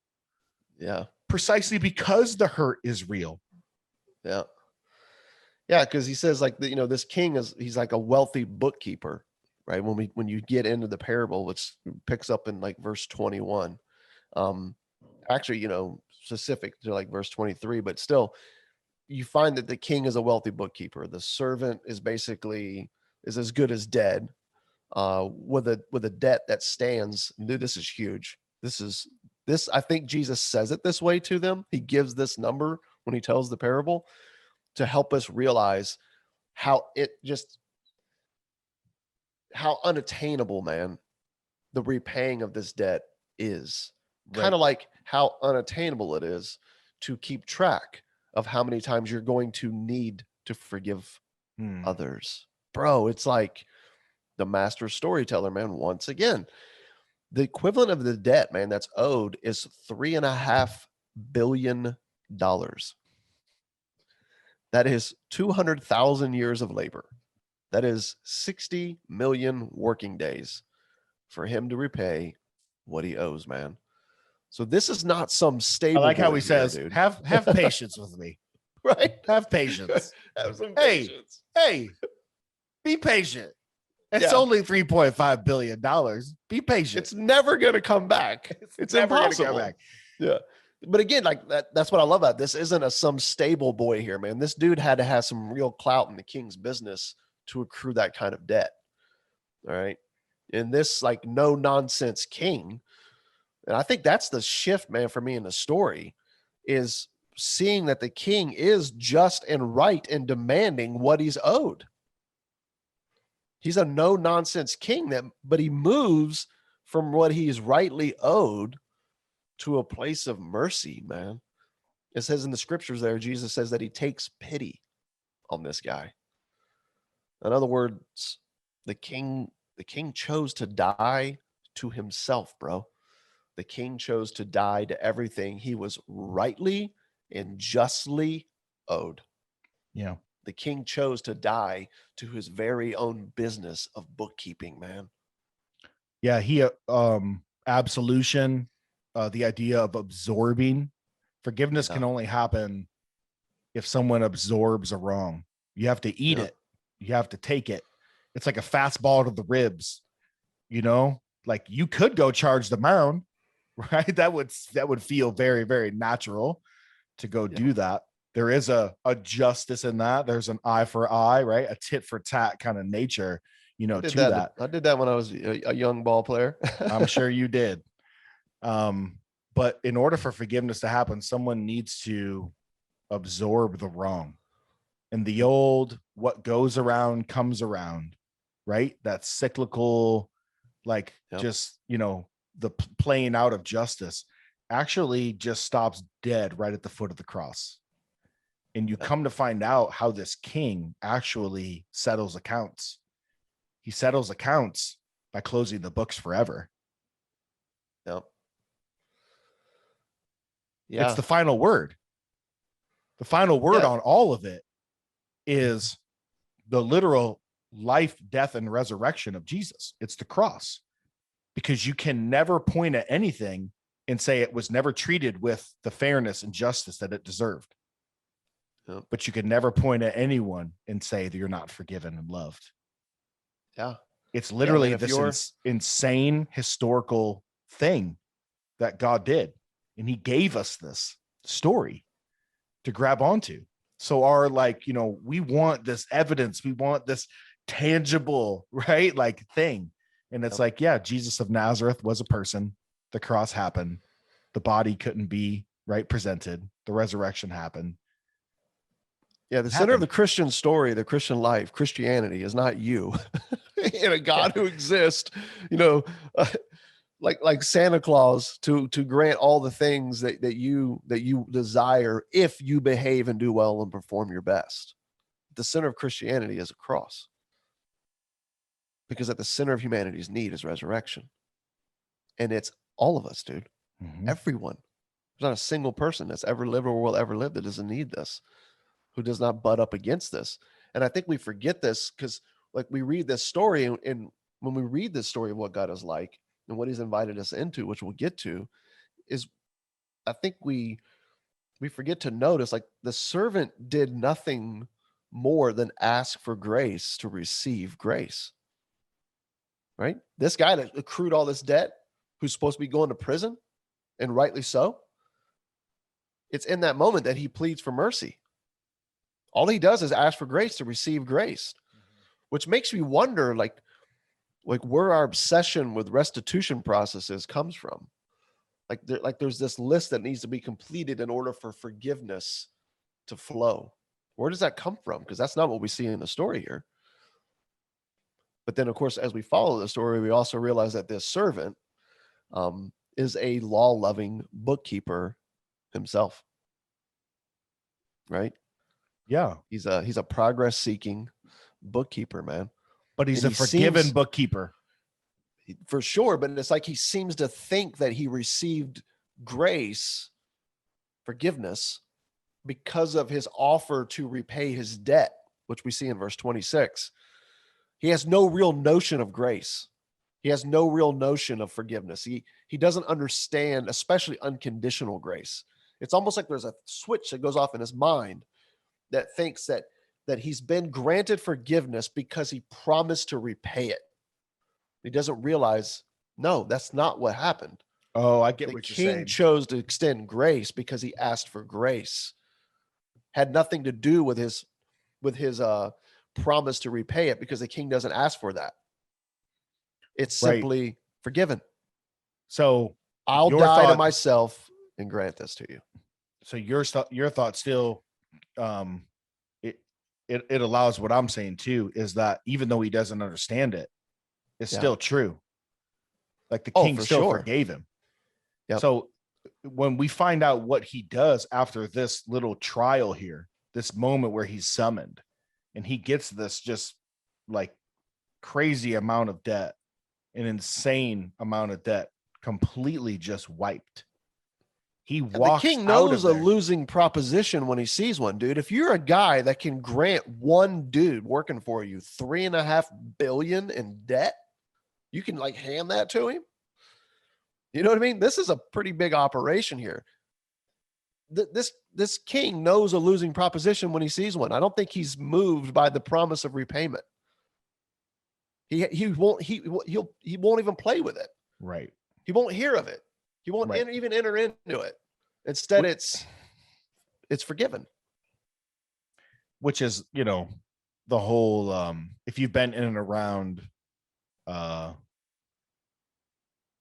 Yeah. Precisely because the hurt is real. Yeah. Yeah. Cause he says like, this king he's like a wealthy bookkeeper, right? When you get into the parable, which picks up in like verse 21, actually, specific to like verse 23, but still you find that the king is a wealthy bookkeeper. The servant is as good as dead, with a debt that stands. Dude, this is huge. This, I think Jesus says it this way to them. He gives this number when he tells the parable to help us realize how unattainable, man, the repaying of this debt is. Right. Kind of like how unattainable it is to keep track of how many times you're going to need to forgive others. Bro, it's like the master storyteller, man. Once again, the equivalent of the debt, man, that's owed is $3.5 billion. That is 200,000 years of labor. That is 60 million working days for him to repay what he owes, man. So this is not some stable. I like how he says, dude. Have patience with me. Right? Have patience. Have some patience. Hey, be patient. It's only $3.5 billion. Be patient. It's never going to come back. It's never impossible. Come back. Yeah. But again, like that's what I love about this. Isn't some stable boy here, man. This dude had to have some real clout in the king's business to accrue that kind of debt. All right. And this like no nonsense king. And I think that's the shift, man, for me in the story is seeing that the king is just and right in demanding what he's owed. He's a no nonsense king but he moves from what he's rightly owed to a place of mercy, man. It says in the scriptures there, Jesus says that he takes pity on this guy. In other words, the king chose to die to himself, bro. The king chose to die to everything he was rightly and justly owed. Yeah. The king chose to die to his very own business of bookkeeping, man. Yeah, he absolution, the idea of absorbing. Forgiveness can only happen if someone absorbs a wrong. You have to eat it. You have to take it. It's like a fastball to the ribs, like you could go charge the mound, right? That would feel very, very natural to go do that. There is a justice in that. There's an eye for eye, right? A tit for tat kind of nature, to that. I did that when I was a young ball player. I'm sure you did. But in order for forgiveness to happen, someone needs to absorb the wrong. And the old, what goes around comes around, right? That cyclical, just, the playing out of justice actually just stops dead right at the foot of the cross. And you come to find out how this king actually settles accounts. He settles accounts by closing the books forever. Yep. Yeah. It's the final word. The final word on all of it is the literal life, death, and resurrection of Jesus. It's the cross, because you can never point at anything and say it was never treated with the fairness and justice that it deserved. Yep. But you can never point at anyone and say that you're not forgiven and loved. Yeah. It's literally this insane historical thing that God did. And he gave us this story to grab onto. So our, we want this evidence. We want this tangible, right? Thing. And it's Jesus of Nazareth was a person. The cross happened. The body couldn't be presented. The resurrection happened. Yeah, the center of the Christian story, the Christian life, Christianity is not you and a God who exists, like Santa Claus to grant all the things that you desire if you behave and do well and perform your best. The center of Christianity is a cross, because at the center of humanity's need is resurrection, and it's all of us, dude. Mm-hmm. Everyone. There's not a single person that's ever lived or will ever live that doesn't need this, who does not butt up against this. And I think we forget this because we read this story, and when we read this story of what God is like and what he's invited us into, which we'll get to, is I think we forget to notice the servant did nothing more than ask for grace to receive grace. Right? This guy that accrued all this debt, who's supposed to be going to prison, and rightly so, it's in that moment that he pleads for mercy. All he does is ask for grace to receive grace, which makes me wonder, where our obsession with restitution processes comes from. There's this list that needs to be completed in order for forgiveness to flow. Where does that come from? Because that's not what we see in the story here. But then, of course, as we follow the story, we also realize that this servant is a law-loving bookkeeper himself. Right? Yeah. He's a progress-seeking bookkeeper, man. But he's a forgiven bookkeeper. For sure, but it's he seems to think that he received grace, forgiveness, because of his offer to repay his debt, which we see in verse 26. He has no real notion of grace. He has no real notion of forgiveness. He doesn't understand, especially unconditional grace. It's almost like there's a switch that goes off in his mind that thinks that he's been granted forgiveness because he promised to repay it. He doesn't realize, no, that's not what happened. Oh, I get what you're saying. The king chose to extend grace because he asked for grace. Had nothing to do with his promise to repay it, because the king doesn't ask for that. It's simply forgiven. So I'll die to myself and grant this to you. So your thought still, it allows what I'm saying too, is that even though he doesn't understand it, it's still true. Like the king for still sure. forgave him. Yep. So when we find out what he does after this little trial here, this moment where he's summoned and he gets this just like crazy amount of debt, an insane amount of debt, completely just wiped. He walks. The king knows a losing proposition when he sees one, dude. If you're a guy that can grant one dude working for you $3.5 billion in debt, you can like hand that to him. You know what I mean? This is a pretty big operation here. This king knows a losing proposition when he sees one. I don't think he's moved by the promise of repayment. He won't even play with it. Right. He won't hear of it. He won't even enter into it. Instead, it's forgiven. Which is, you know, the whole if you've been in and around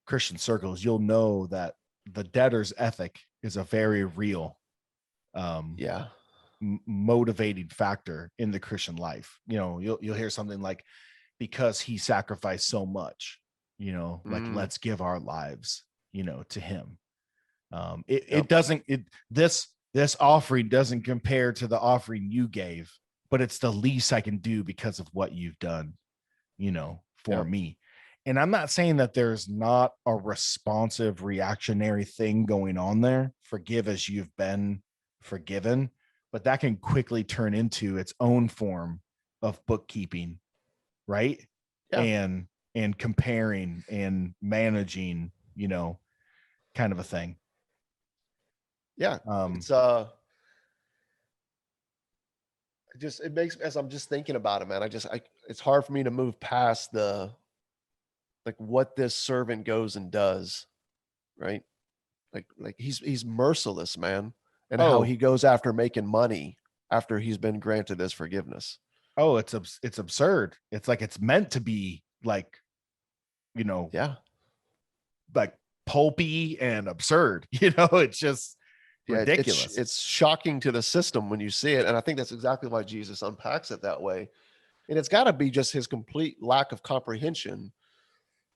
Christian circles, you'll know that the debtor's ethic is a very real motivating factor in the Christian life. You know, you'll hear something like, because he sacrificed so much, you know, like let's give our lives, you know, to him. This offering doesn't compare to the offering you gave, but it's the least I can do because of what you've done, you know, for me. And I'm not saying that there's not a responsive reactionary thing going on there. Forgive as you've been forgiven, but that can quickly turn into its own form of bookkeeping, right? Yeah. And comparing and managing, you know, kind of a thing. Yeah. It makes, as I'm just thinking about it, man, it's hard for me to move past what this servant goes and does, right? Like he's merciless, man. And how he goes after making money after he's been granted his forgiveness. Oh, it's absurd. It's like, it's meant to be like, you know, like pulpy and absurd, you know, it's just ridiculous. It's shocking to the system when you see it. And I think that's exactly why Jesus unpacks it that way. And it's got to be just his complete lack of comprehension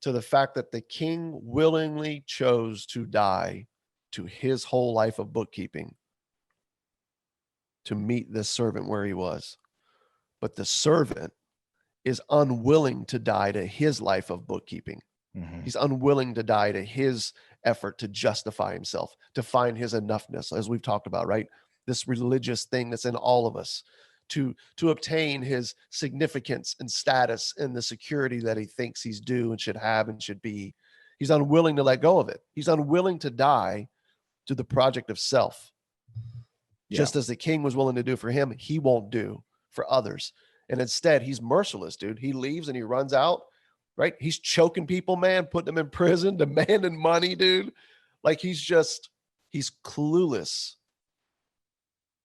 to the fact that the king willingly chose to die to his whole life of bookkeeping to meet this servant where he was. But the servant is unwilling to die to his life of bookkeeping. Mm-hmm. He's unwilling to die to his effort to justify himself, to find his enoughness, as we've talked about, right? This religious thing that's in all of us, to obtain his significance and status and the security that he thinks he's due and should have and should be. He's unwilling to let go of it. He's unwilling to die to the project of self. Yeah. Just as the king was willing to do for him, he won't do for others. And instead, he's merciless, dude. He leaves and he runs out, right? He's choking people, man, putting them in prison, demanding money, dude. Like he's clueless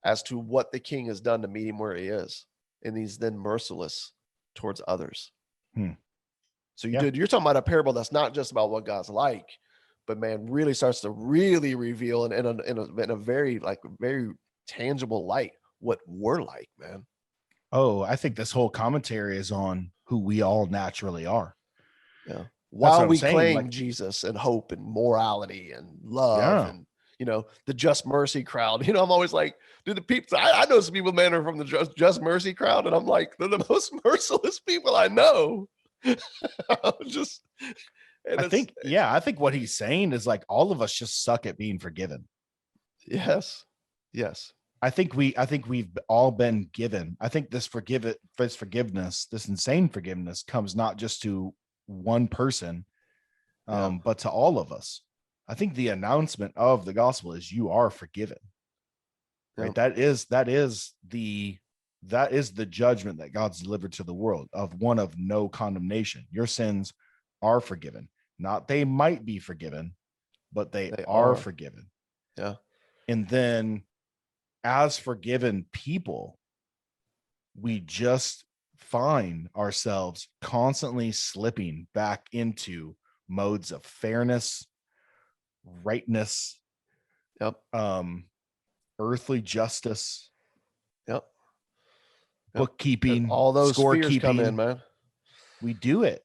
as to what the king has done to meet him where he is. And he's then merciless towards others. So you're talking about a parable that's not just about what God's like, but man, really starts to really reveal in a very tangible light what we're like, man. Oh, I think this whole commentary is on who we all naturally are. Yeah. While we claim Jesus and hope and morality and love and, you know, the Just Mercy crowd, you know, I'm always like, dude, the people, I know some people, man, are from the Just Mercy crowd. And I'm like, they're the most merciless people I know. I think what he's saying is like, all of us just suck at being forgiven. Yes. I think we've all been given. I think this forgiveness, this insane forgiveness comes not just to one person, but to all of us. I think the announcement of the gospel is you are forgiven. Right? That is the judgment that God's delivered to the world, of one of no condemnation. Your sins are forgiven. Not they might be forgiven, but they are forgiven. Yeah. And then as forgiven people, we just find ourselves constantly slipping back into modes of fairness, rightness, earthly justice, Yep. bookkeeping, All those fears come in, scorekeeping. man. We do it.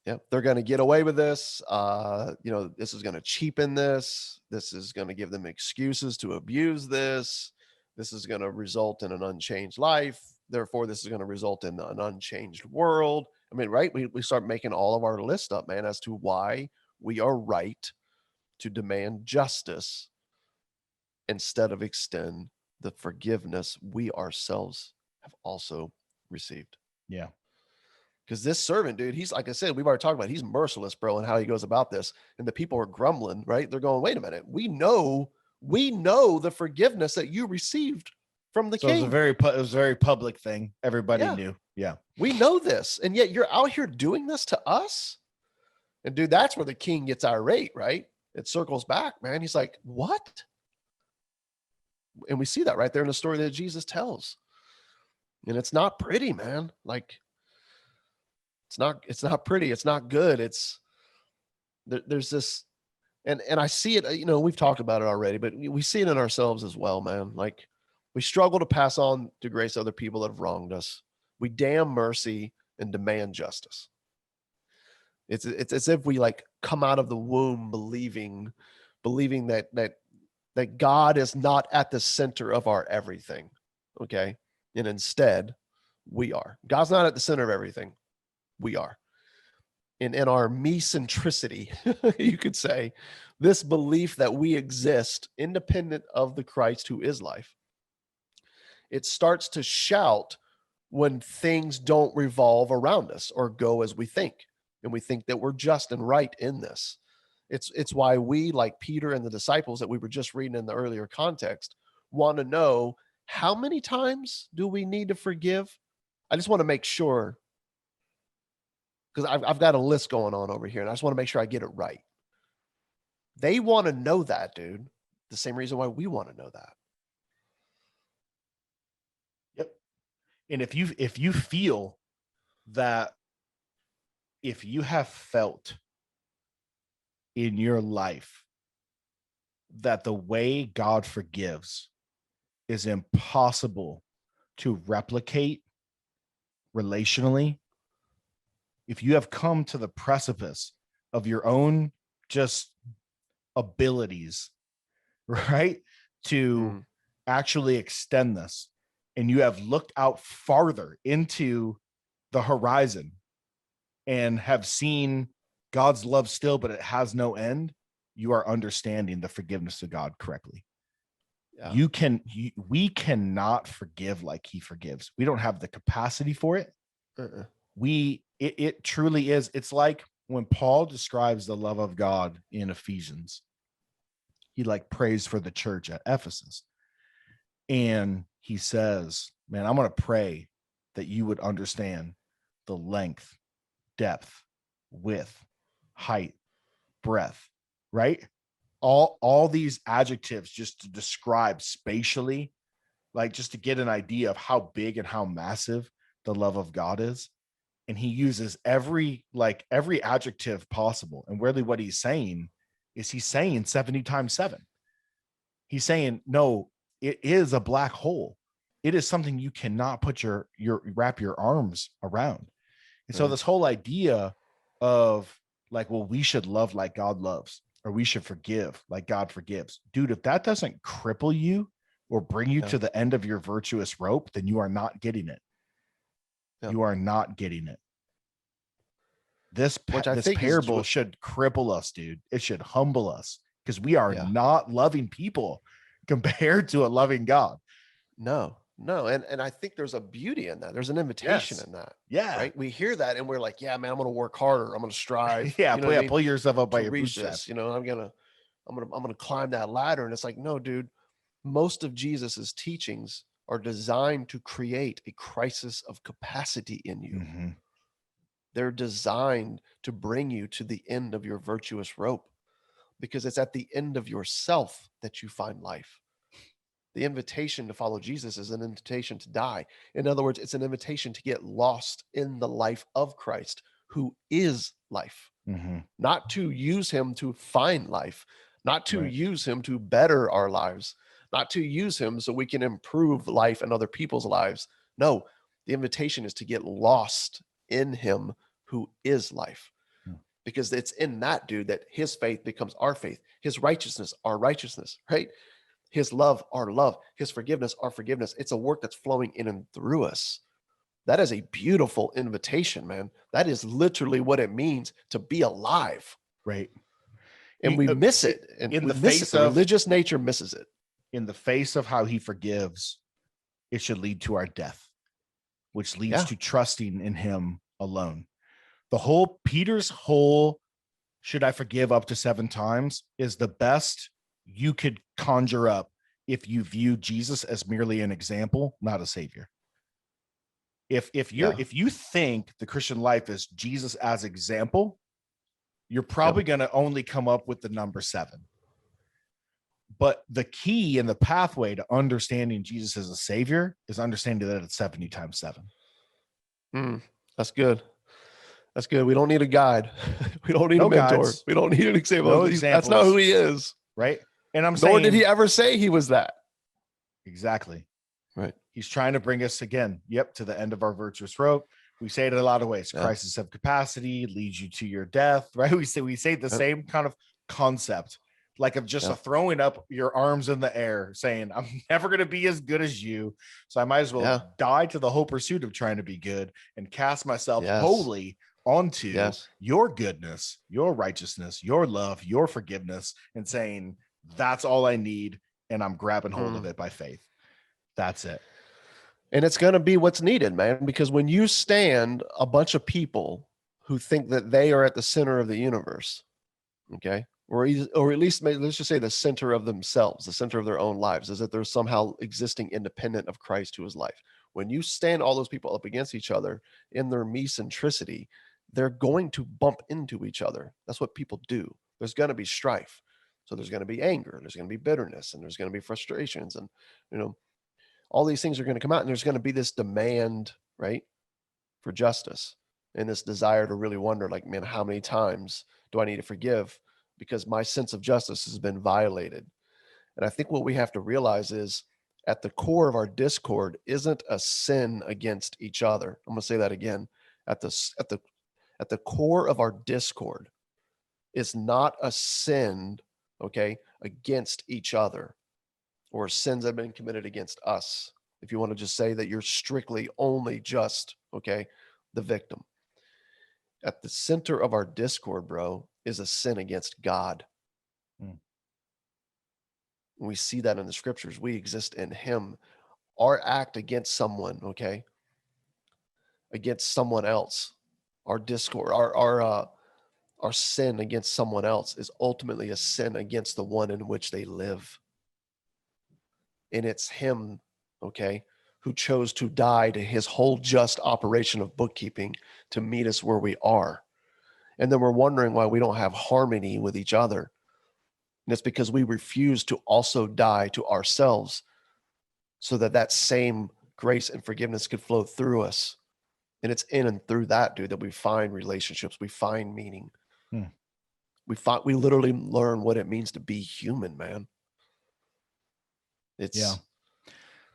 Yep. They're going to get away with this. This is going to cheapen this. This is going to give them excuses to abuse this. This is going to result in an unchanged life. Therefore, this is going to result in an unchanged world. I mean, right? We start making all of our list up, man, as to why we are right to demand justice instead of extend the forgiveness we ourselves have also received. Yeah. Because this servant, dude, he's, like I said, we've already talked about, he's merciless, bro, and how he goes about this. And the people are grumbling, right? They're going, wait a minute. We know the forgiveness that you received from the king. It was a very public thing. Everybody knew. Yeah. We know this. And yet you're out here doing this to us. And dude, that's where the king gets irate, right? It circles back, man. He's like, what? And we see that right there in the story that Jesus tells. And it's not pretty, man. Like, it's not pretty. It's not good. There's this, and I see it, we've talked about it already, but we see it in ourselves as well, man. Like, we struggle to pass on to grace other people that have wronged us. We damn mercy and demand justice. It's as if we like come out of the womb believing that God is not at the center of our everything. Okay. And instead we are. God's not at the center of everything. We are. In our me-centricity, you could say, this belief that we exist independent of the Christ who is life, it starts to shout when things don't revolve around us or go as we think. And we think that we're just and right in this. It's why we, like Peter and the disciples that we were just reading in the earlier context, want to know, how many times do we need to forgive? I just want to make sure, because I've got a list going on over here, and I just want to make sure I get it right. They want to know that, dude. The same reason why we want to know that. Yep. And if you feel that, if you have felt in your life that the way God forgives is impossible to replicate relationally, if you have come to the precipice of your own just abilities, right, to actually extend this, and you have looked out farther into the horizon and have seen God's love still, but it has no end, you are understanding the forgiveness of God correctly. Yeah. We cannot forgive like he forgives. We don't have the capacity for it. It truly is. It's like when Paul describes the love of God in Ephesians, he like prays for the church at Ephesus. And he says, man, I'm going to pray that you would understand the length, depth, width, height, breadth, right? All these adjectives just to describe spatially, like just to get an idea of how big and how massive the love of God is. And he uses every adjective possible. And really what he's saying is, he's saying 70 times 7. He's saying, no, it is a black hole. It is something you cannot put wrap your arms around. And so this whole idea of like, well, we should love like God loves, or we should forgive like God forgives. Dude, if that doesn't cripple you or bring you to the end of your virtuous rope, then you are not getting it. You are not getting it. This parable should cripple us, dude. It should humble us, because we are not loving people compared to a loving God. No. And I think there's a beauty in that. There's an invitation in that. Yeah. Right. We hear that and we're like, yeah, man, I'm going to work harder. I'm going to strive. Pull yourself up by your bootstraps. I'm going to climb that ladder. And it's like, no, dude, most of Jesus's teachings are designed to create a crisis of capacity in you. Mm-hmm. They're designed to bring you to the end of your virtuous rope, because it's at the end of yourself that you find life. The invitation to follow Jesus is an invitation to die. In other words, it's an invitation to get lost in the life of Christ, who is life, not to use him to find life, not to use him to better our lives, not to use him so we can improve life and other people's lives. No, the invitation is to get lost in him who is life. Because it's in that dude that his faith becomes our faith, his righteousness, our righteousness, right? His love, our love, his forgiveness, our forgiveness. It's a work that's flowing in and through us. That is a beautiful invitation, man. That is literally what it means to be alive. Right. And we miss it. And in we the miss face it. The of religious nature misses it. In the face of how he forgives, it should lead to our death, which leads to trusting in him alone. Peter's whole should I forgive up to 7 times is the best you could conjure up if you view Jesus as merely an example, not a savior. If you think the Christian life is Jesus as example, you're probably going to only come up with the number 7. But the key and the pathway to understanding Jesus as a savior is understanding that it's 70 times 7. That's good. That's good. We don't need a guide. We don't need a mentor. Guides. We don't need an example. No examples. That's not who he is. Right. And I'm saying, nor did he ever say he was that. Exactly. Right. He's trying to bring us again, to the end of our virtuous rope. We say it in a lot of ways. Crisis of capacity leads you to your death, right? We say the same kind of concept, like of just throwing up your arms in the air saying, I'm never going to be as good as you. So I might as well die to the whole pursuit of trying to be good and cast myself wholly onto your goodness, your righteousness, your love, your forgiveness, and saying, that's all I need. And I'm grabbing hold of it by faith. That's it. And it's going to be what's needed, man, because when you stand a bunch of people who think that they are at the center of the universe, okay, or at least let's just say the center of themselves, the center of their own lives, is that they're somehow existing independent of Christ who is life. When you stand all those people up against each other in their me-centricity, they're going to bump into each other. That's what people do. There's going to be strife. So there's going to be anger, there's going to be bitterness, and there's going to be frustrations, and all these things are going to come out, and there's going to be this demand, right, for justice, and this desire to really wonder, like, man, how many times do I need to forgive because my sense of justice has been violated? And I think what we have to realize is at the core of our discord isn't a sin against each other. I'm going to say that again. At the core of our discord is not a sin, okay, against each other, or sins that have been committed against us. If you want to just say that you're strictly only just, okay, the victim. At the center of our discord, bro, is a sin against God. We see that in the scriptures. We exist in him. Our act against someone, okay, against someone else, our discord, our sin against someone else is ultimately a sin against the one in which they live. And it's him, okay, who chose to die to his whole just operation of bookkeeping to meet us where we are. And then we're wondering why we don't have harmony with each other. And it's because we refuse to also die to ourselves so that that same grace and forgiveness could flow through us. And it's in and through that, dude, that we find relationships, we find meaning. We literally learn what it means to be human, man.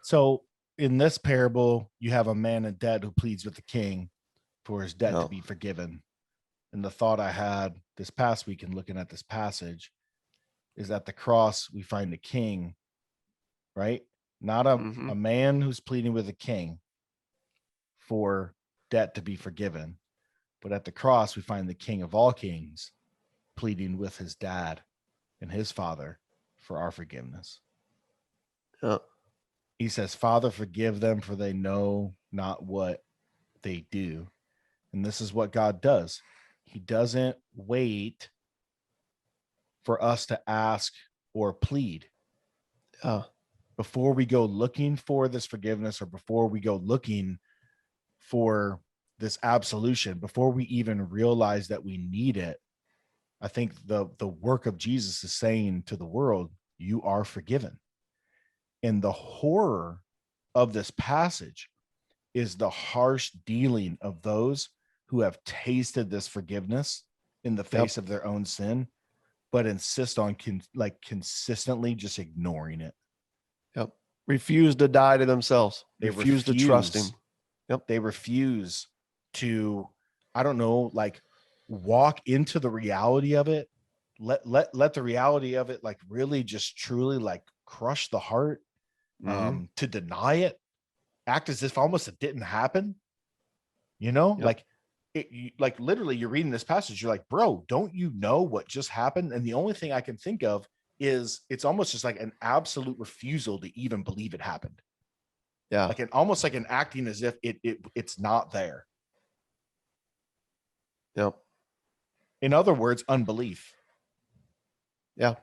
So in this parable, you have a man in debt who pleads with the king for his debt to be forgiven. And the thought I had this past week in looking at this passage is at the cross, we find the king, right? Not a man who's pleading with a king for debt to be forgiven, but at the cross, we find the king of all kings pleading with his dad and his father for our forgiveness. He says, Father, forgive them, for they know not what they do. And this is what God does. He doesn't wait for us to ask or plead. Before we go looking for this forgiveness, or before we go looking for this absolution, before we even realize that we need it, I think the work of Jesus is saying to the world, you are forgiven. And the horror of this passage is the harsh dealing of those who have tasted this forgiveness in the face of their own sin, but insist on consistently just ignoring it. refuse to die to themselves. They refuse to trust him. Yep. They refuse to, I don't know, like walk into the reality of it. Let the reality of it like really just truly like crush the heart, to deny it, act as if almost it didn't happen. Like like literally you're reading this passage. You're like, bro, don't you know what just happened? And the only thing I can think of is it's almost just like an absolute refusal to even believe it happened. Yeah. Like almost like an acting as if it's not there. Yep. In other words, unbelief. Yeah.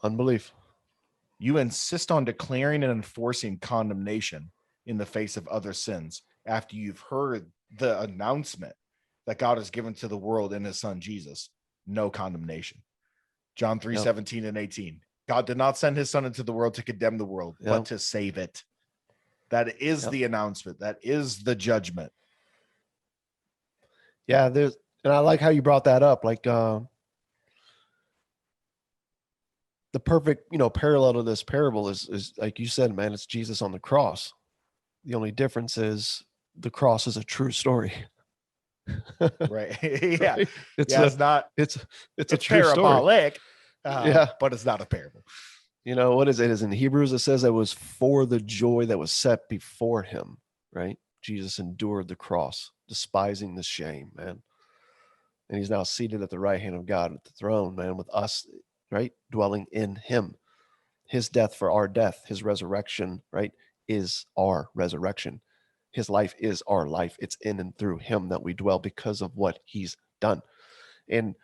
Unbelief. You insist on declaring and enforcing condemnation in the face of other sins after you've heard the announcement that God has given to the world in his son, Jesus. No condemnation. John 3:17 and 18. God did not send his son into the world to condemn the world, but to save it. That is the announcement. That is the judgment. Yeah. And I like how you brought that up. Like, the perfect, parallel to this parable is like you said, man, it's Jesus on the cross. The only difference is the cross is a true story. Right. Yeah. Right? It's a true parabolic, story. But it's not a parable. What is it? Is in Hebrews, it says it was for the joy that was set before him, right? Jesus endured the cross, despising the shame, man. And he's now seated at the right hand of God at the throne, man, with us, right? Dwelling in him. His death for our death, his resurrection, right, is our resurrection. His life is our life. It's in and through him that we dwell because of what he's done. And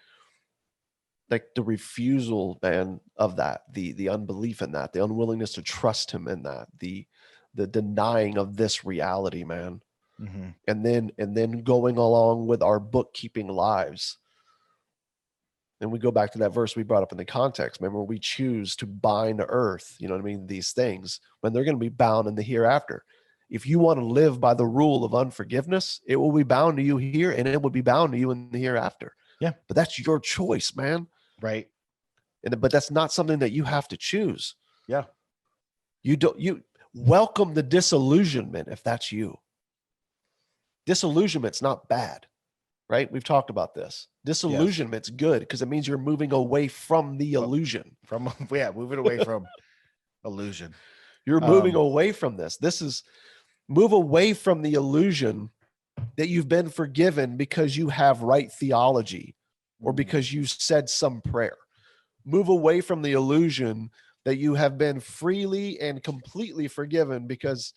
like the refusal, man, of that, the unbelief in that, the unwillingness to trust him in that, the denying of this reality, man. Mm-hmm. And then going along with our bookkeeping lives. And we go back to that verse we brought up in the context. Remember, we choose to bind earth, these things, when they're going to be bound in the hereafter. If you want to live by the rule of unforgiveness, it will be bound to you here and it will be bound to you in the hereafter. Yeah. But that's your choice, man. Right. But that's not something that you have to choose. Yeah. You welcome the disillusionment if that's you. Disillusionment's not bad, right? We've talked about this. Disillusionment's good because it means you're moving away from the illusion. Moving away from illusion. You're moving away from this. Move away from the illusion that you've been forgiven because you have right theology or because you said some prayer. Move away from the illusion that you have been freely and completely forgiven because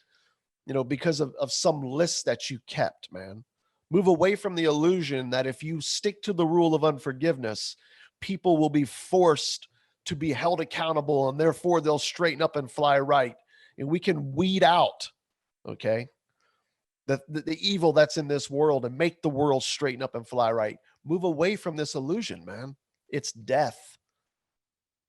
of some list that you kept, man. Move away from the illusion that if you stick to the rule of unforgiveness, people will be forced to be held accountable and therefore they'll straighten up and fly right. And we can weed out, okay, the evil that's in this world and make the world straighten up and fly right. Move away from this illusion, man. It's death.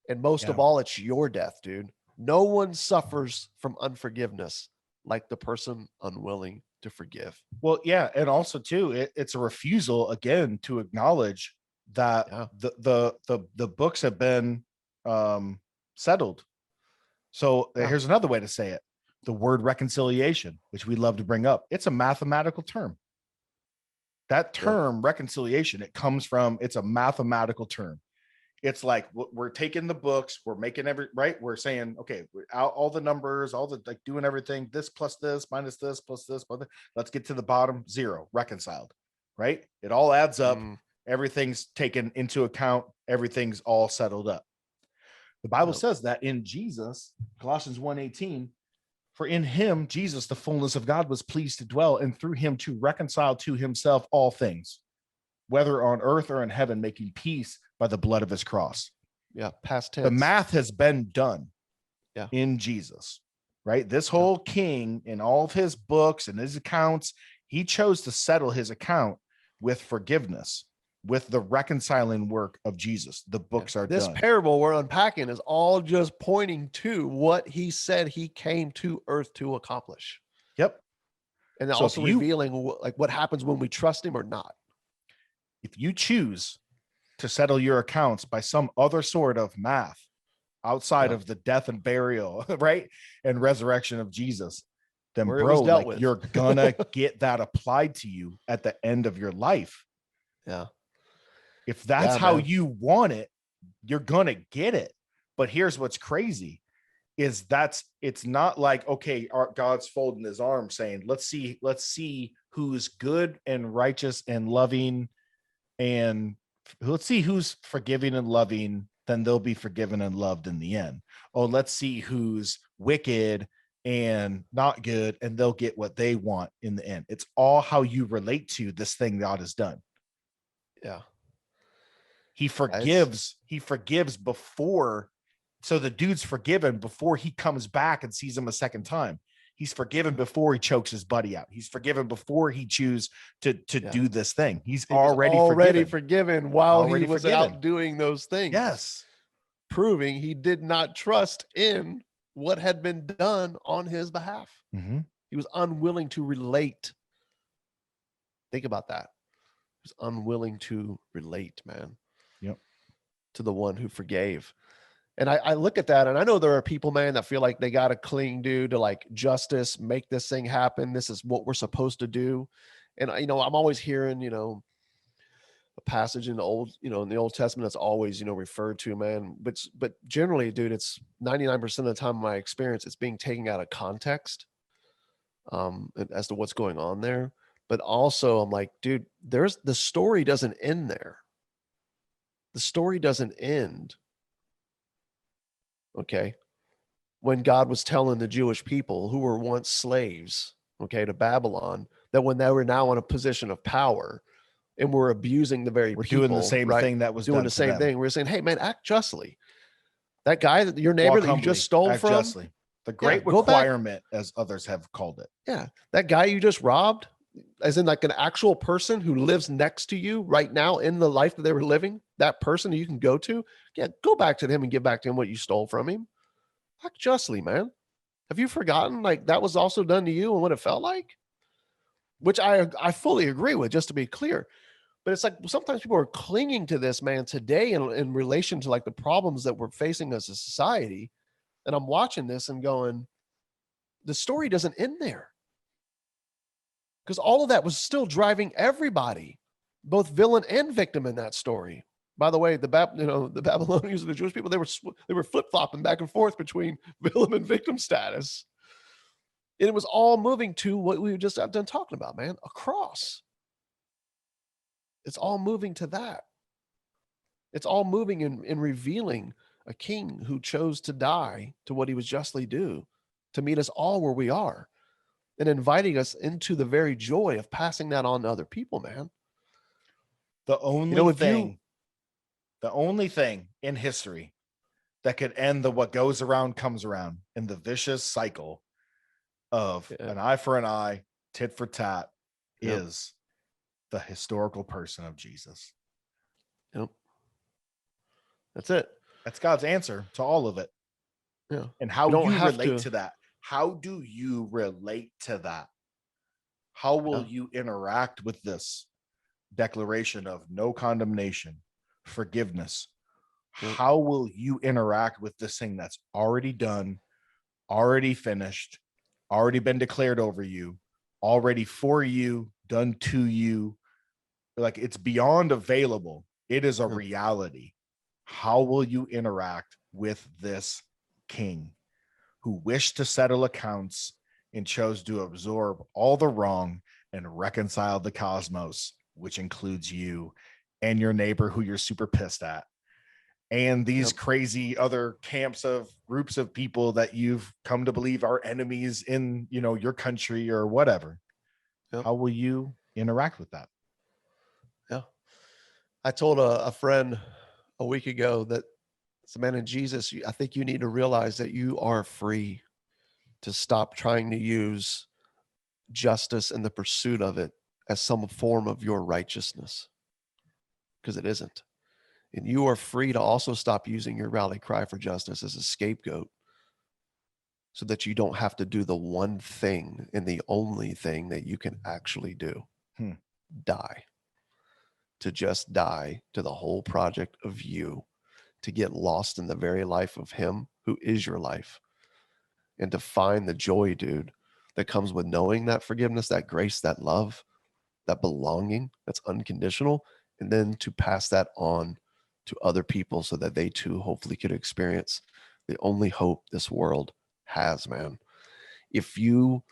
And most of all, it's your death, dude. No one suffers from unforgiveness like the person unwilling to forgive. Well, yeah. And also too, it's a refusal again to acknowledge that the books have been settled. So here's another way to say it. The word reconciliation, which we love to bring up, it's a mathematical term. That term reconciliation, it's a mathematical term. It's like we're taking the books, we're making right. We're saying, okay, all the numbers, like doing everything, this plus this, minus this, plus this, plus this. Let's get to the bottom, 0, reconciled, right? It all adds up. Everything's taken into account. Everything's all settled up. The Bible says that in Jesus, Colossians 1:18, for in him, Jesus, the fullness of God was pleased to dwell, and through him to reconcile to himself all things, whether on earth or in heaven, making peace by the blood of his cross. Yeah, past tense. The math has been done in Jesus, right? This whole king in all of his books and his accounts, he chose to settle his account with forgiveness, with the reconciling work of Jesus. The books are this done. Parable we're unpacking is all just pointing to what he said he came to earth to accomplish. Yep. And so also revealing like what happens when we trust him or not. If you choose to settle your accounts by some other sort of math, outside of the death and burial, right? And resurrection of Jesus, then Where it bro, was dealt like with. you're gonna get that applied to you at the end of your life. Yeah. If that's Yeah, how man. you want it, you're gonna get it. But here's what's crazy is it's not like, okay, God's folding his arms saying, let's see who's good and righteous and loving, and let's see who's forgiving and loving, then they'll be forgiven and loved in the end. Oh, let's see who's wicked and not good, and they'll get what they want in the end. It's all how you relate to this thing God has done. Yeah. He forgives before. So the dude's forgiven before he comes back and sees him a second time. He's forgiven before he chokes his buddy out. He's forgiven before he chooses to do this thing. He already forgiven while Already he was forgiven. out doing those things. Yes. Proving he did not trust in what had been done on his behalf. Mm-hmm. He was unwilling to relate. Think about that. He was unwilling to relate, man. Yep. To the one who forgave. And I look at that, and I know there are people, man, that feel like they got to cling, dude, to like justice, make this thing happen. This is what we're supposed to do. And, I'm always hearing, a passage in the Old Testament that's always, referred to, man. But generally, dude, it's 99% of the time in my experience, it's being taken out of context as to what's going on there. But also I'm like, dude, the story doesn't end there. The story doesn't end. Okay. When God was telling the Jewish people who were once slaves, okay, to Babylon, that when they were now in a position of power and were abusing the very people, doing the same thing that was doing done the to same them. thing. We're saying, hey, man, act justly. That guy, your neighbor that you just stole act from, justly. The great requirement, as others have called it. Yeah. That guy you just robbed, as in like an actual person who lives next to you right now in the life that they were living, that person you can go to, yeah, go back to him and give back to him what you stole from him. Act justly, man. Have you forgotten like that was also done to you and what it felt like? Which I fully agree with, just to be clear. But it's like sometimes people are clinging to this, man, today in relation to like the problems that we're facing as a society. And I'm watching this and going, the story doesn't end there. Because all of that was still driving everybody, both villain and victim in that story. By the way, the Babylonians and the Jewish people, they were flip-flopping back and forth between villain and victim status. And it was all moving to what we just got done talking about, man, a cross. It's all moving to that. It's all moving in revealing a king who chose to die to what he was justly due, to meet us all where we are, and inviting us into the very joy of passing that on to other people, man. The only thing in history that could end the what goes around comes around in the vicious cycle of an eye for an eye, tit for tat is the historical person of Jesus. Yep. That's it. That's God's answer to all of it. Yeah. And how you relate to that. How do you relate to that? How will you interact with this declaration of no condemnation, forgiveness? How will you interact with this thing that's already done, already finished, already been declared over you, already for you, done to you? Like it's beyond available. It is a reality. How will you interact with this king who wished to settle accounts and chose to absorb all the wrong and reconcile the cosmos, which includes you and your neighbor who you're super pissed at, and these crazy other groups of people that you've come to believe are enemies in, your country or whatever? How will you interact with that? Yeah. I told a friend a week ago that, so man, in Jesus, I think you need to realize that you are free to stop trying to use justice and the pursuit of it as some form of your righteousness, because it isn't. And you are free to also stop using your rally cry for justice as a scapegoat so that you don't have to do the one thing and the only thing that you can actually do. Die. To just die to the whole project of you to get lost in the very life of him who is your life, and to find the joy, dude, that comes with knowing that forgiveness, that grace, that love, that belonging that's unconditional, and then to pass that on to other people so that they too hopefully could experience the only hope this world has, man. If you,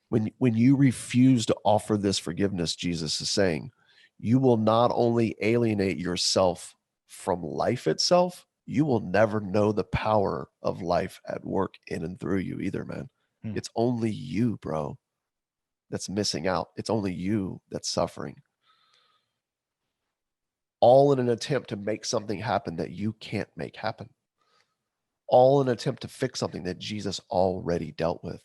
when you refuse to offer this forgiveness, Jesus is saying, you will not only alienate yourself from life itself, you will never know the power of life at work in and through you either, man. It's only you, bro, that's missing out. It's only you that's suffering. All in an attempt to make something happen that you can't make happen. All in an attempt to fix something that Jesus already dealt with.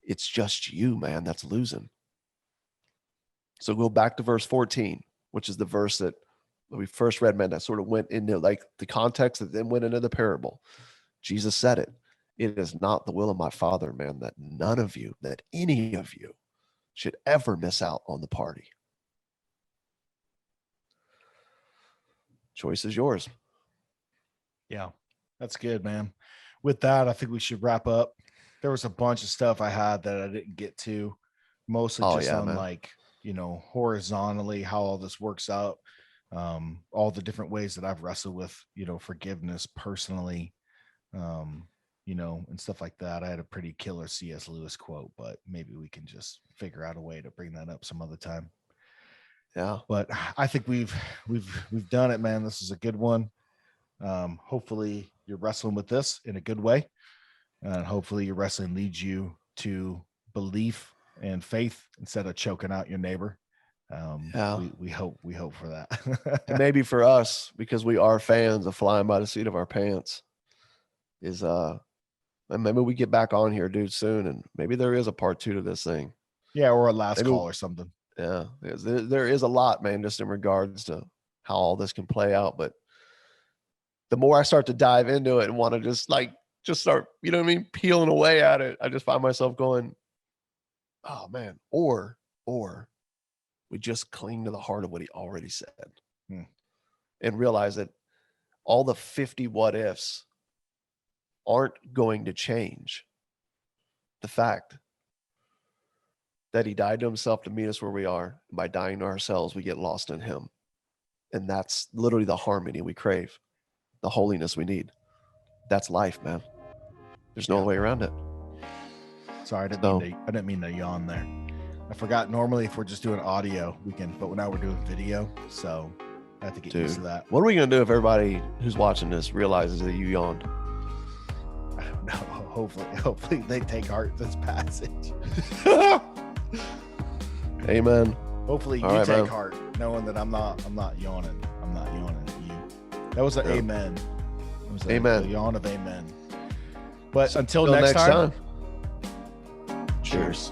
It's just you, man, that's losing. So go back to verse 14, which is the verse that we first read, man, that sort of went into like the context that then went into the parable. Jesus said it. It is not the will of my Father, man, that none of you, that any of you should ever miss out on the party. Choice is yours. Yeah, that's good, man. With that, I think we should wrap up. There was a bunch of stuff I had that I didn't get to, mostly just on man. Like, you know, horizontally, how all this works out, all the different ways that I've wrestled with, you know, forgiveness personally, you know, and stuff like that. I had a pretty killer C.S. Lewis quote, but maybe we can just figure out a way to bring that up some other time. Yeah, but I think we've done it, man. This is a good one. Hopefully you're wrestling with this in a good way, and hopefully your wrestling leads you to belief and faith instead of choking out your neighbor. We hope for that. And maybe for us, because we are fans of flying by the seat of our pants, is maybe we get back on here, dude, soon, and maybe there is a part 2 to this thing. Yeah, or a last call or something. Yeah, there is a lot, man, just in regards to how all this can play out. But the more I start to dive into it and want to just start, you know what I mean, peeling away at it, I just find myself going, oh man, or we just cling to the heart of what he already said and realize that all the 50 what ifs aren't going to change the fact that he died to himself to meet us where we are. And by dying to ourselves, we get lost in him. And that's literally the harmony we crave, the holiness we need. That's life, man. There's no way around it. Sorry, I didn't mean to yawn there. I forgot normally if we're just doing audio, we can, but now we're doing video. So I have to get used to that. What are we going to do if everybody who's watching this realizes that you yawned? I don't know. Hopefully they take heart this passage. Amen. Hopefully you take heart, knowing that I'm not yawning. I'm not yawning at you. That was an amen. It was a yawn of amen. But until next time. Cheers.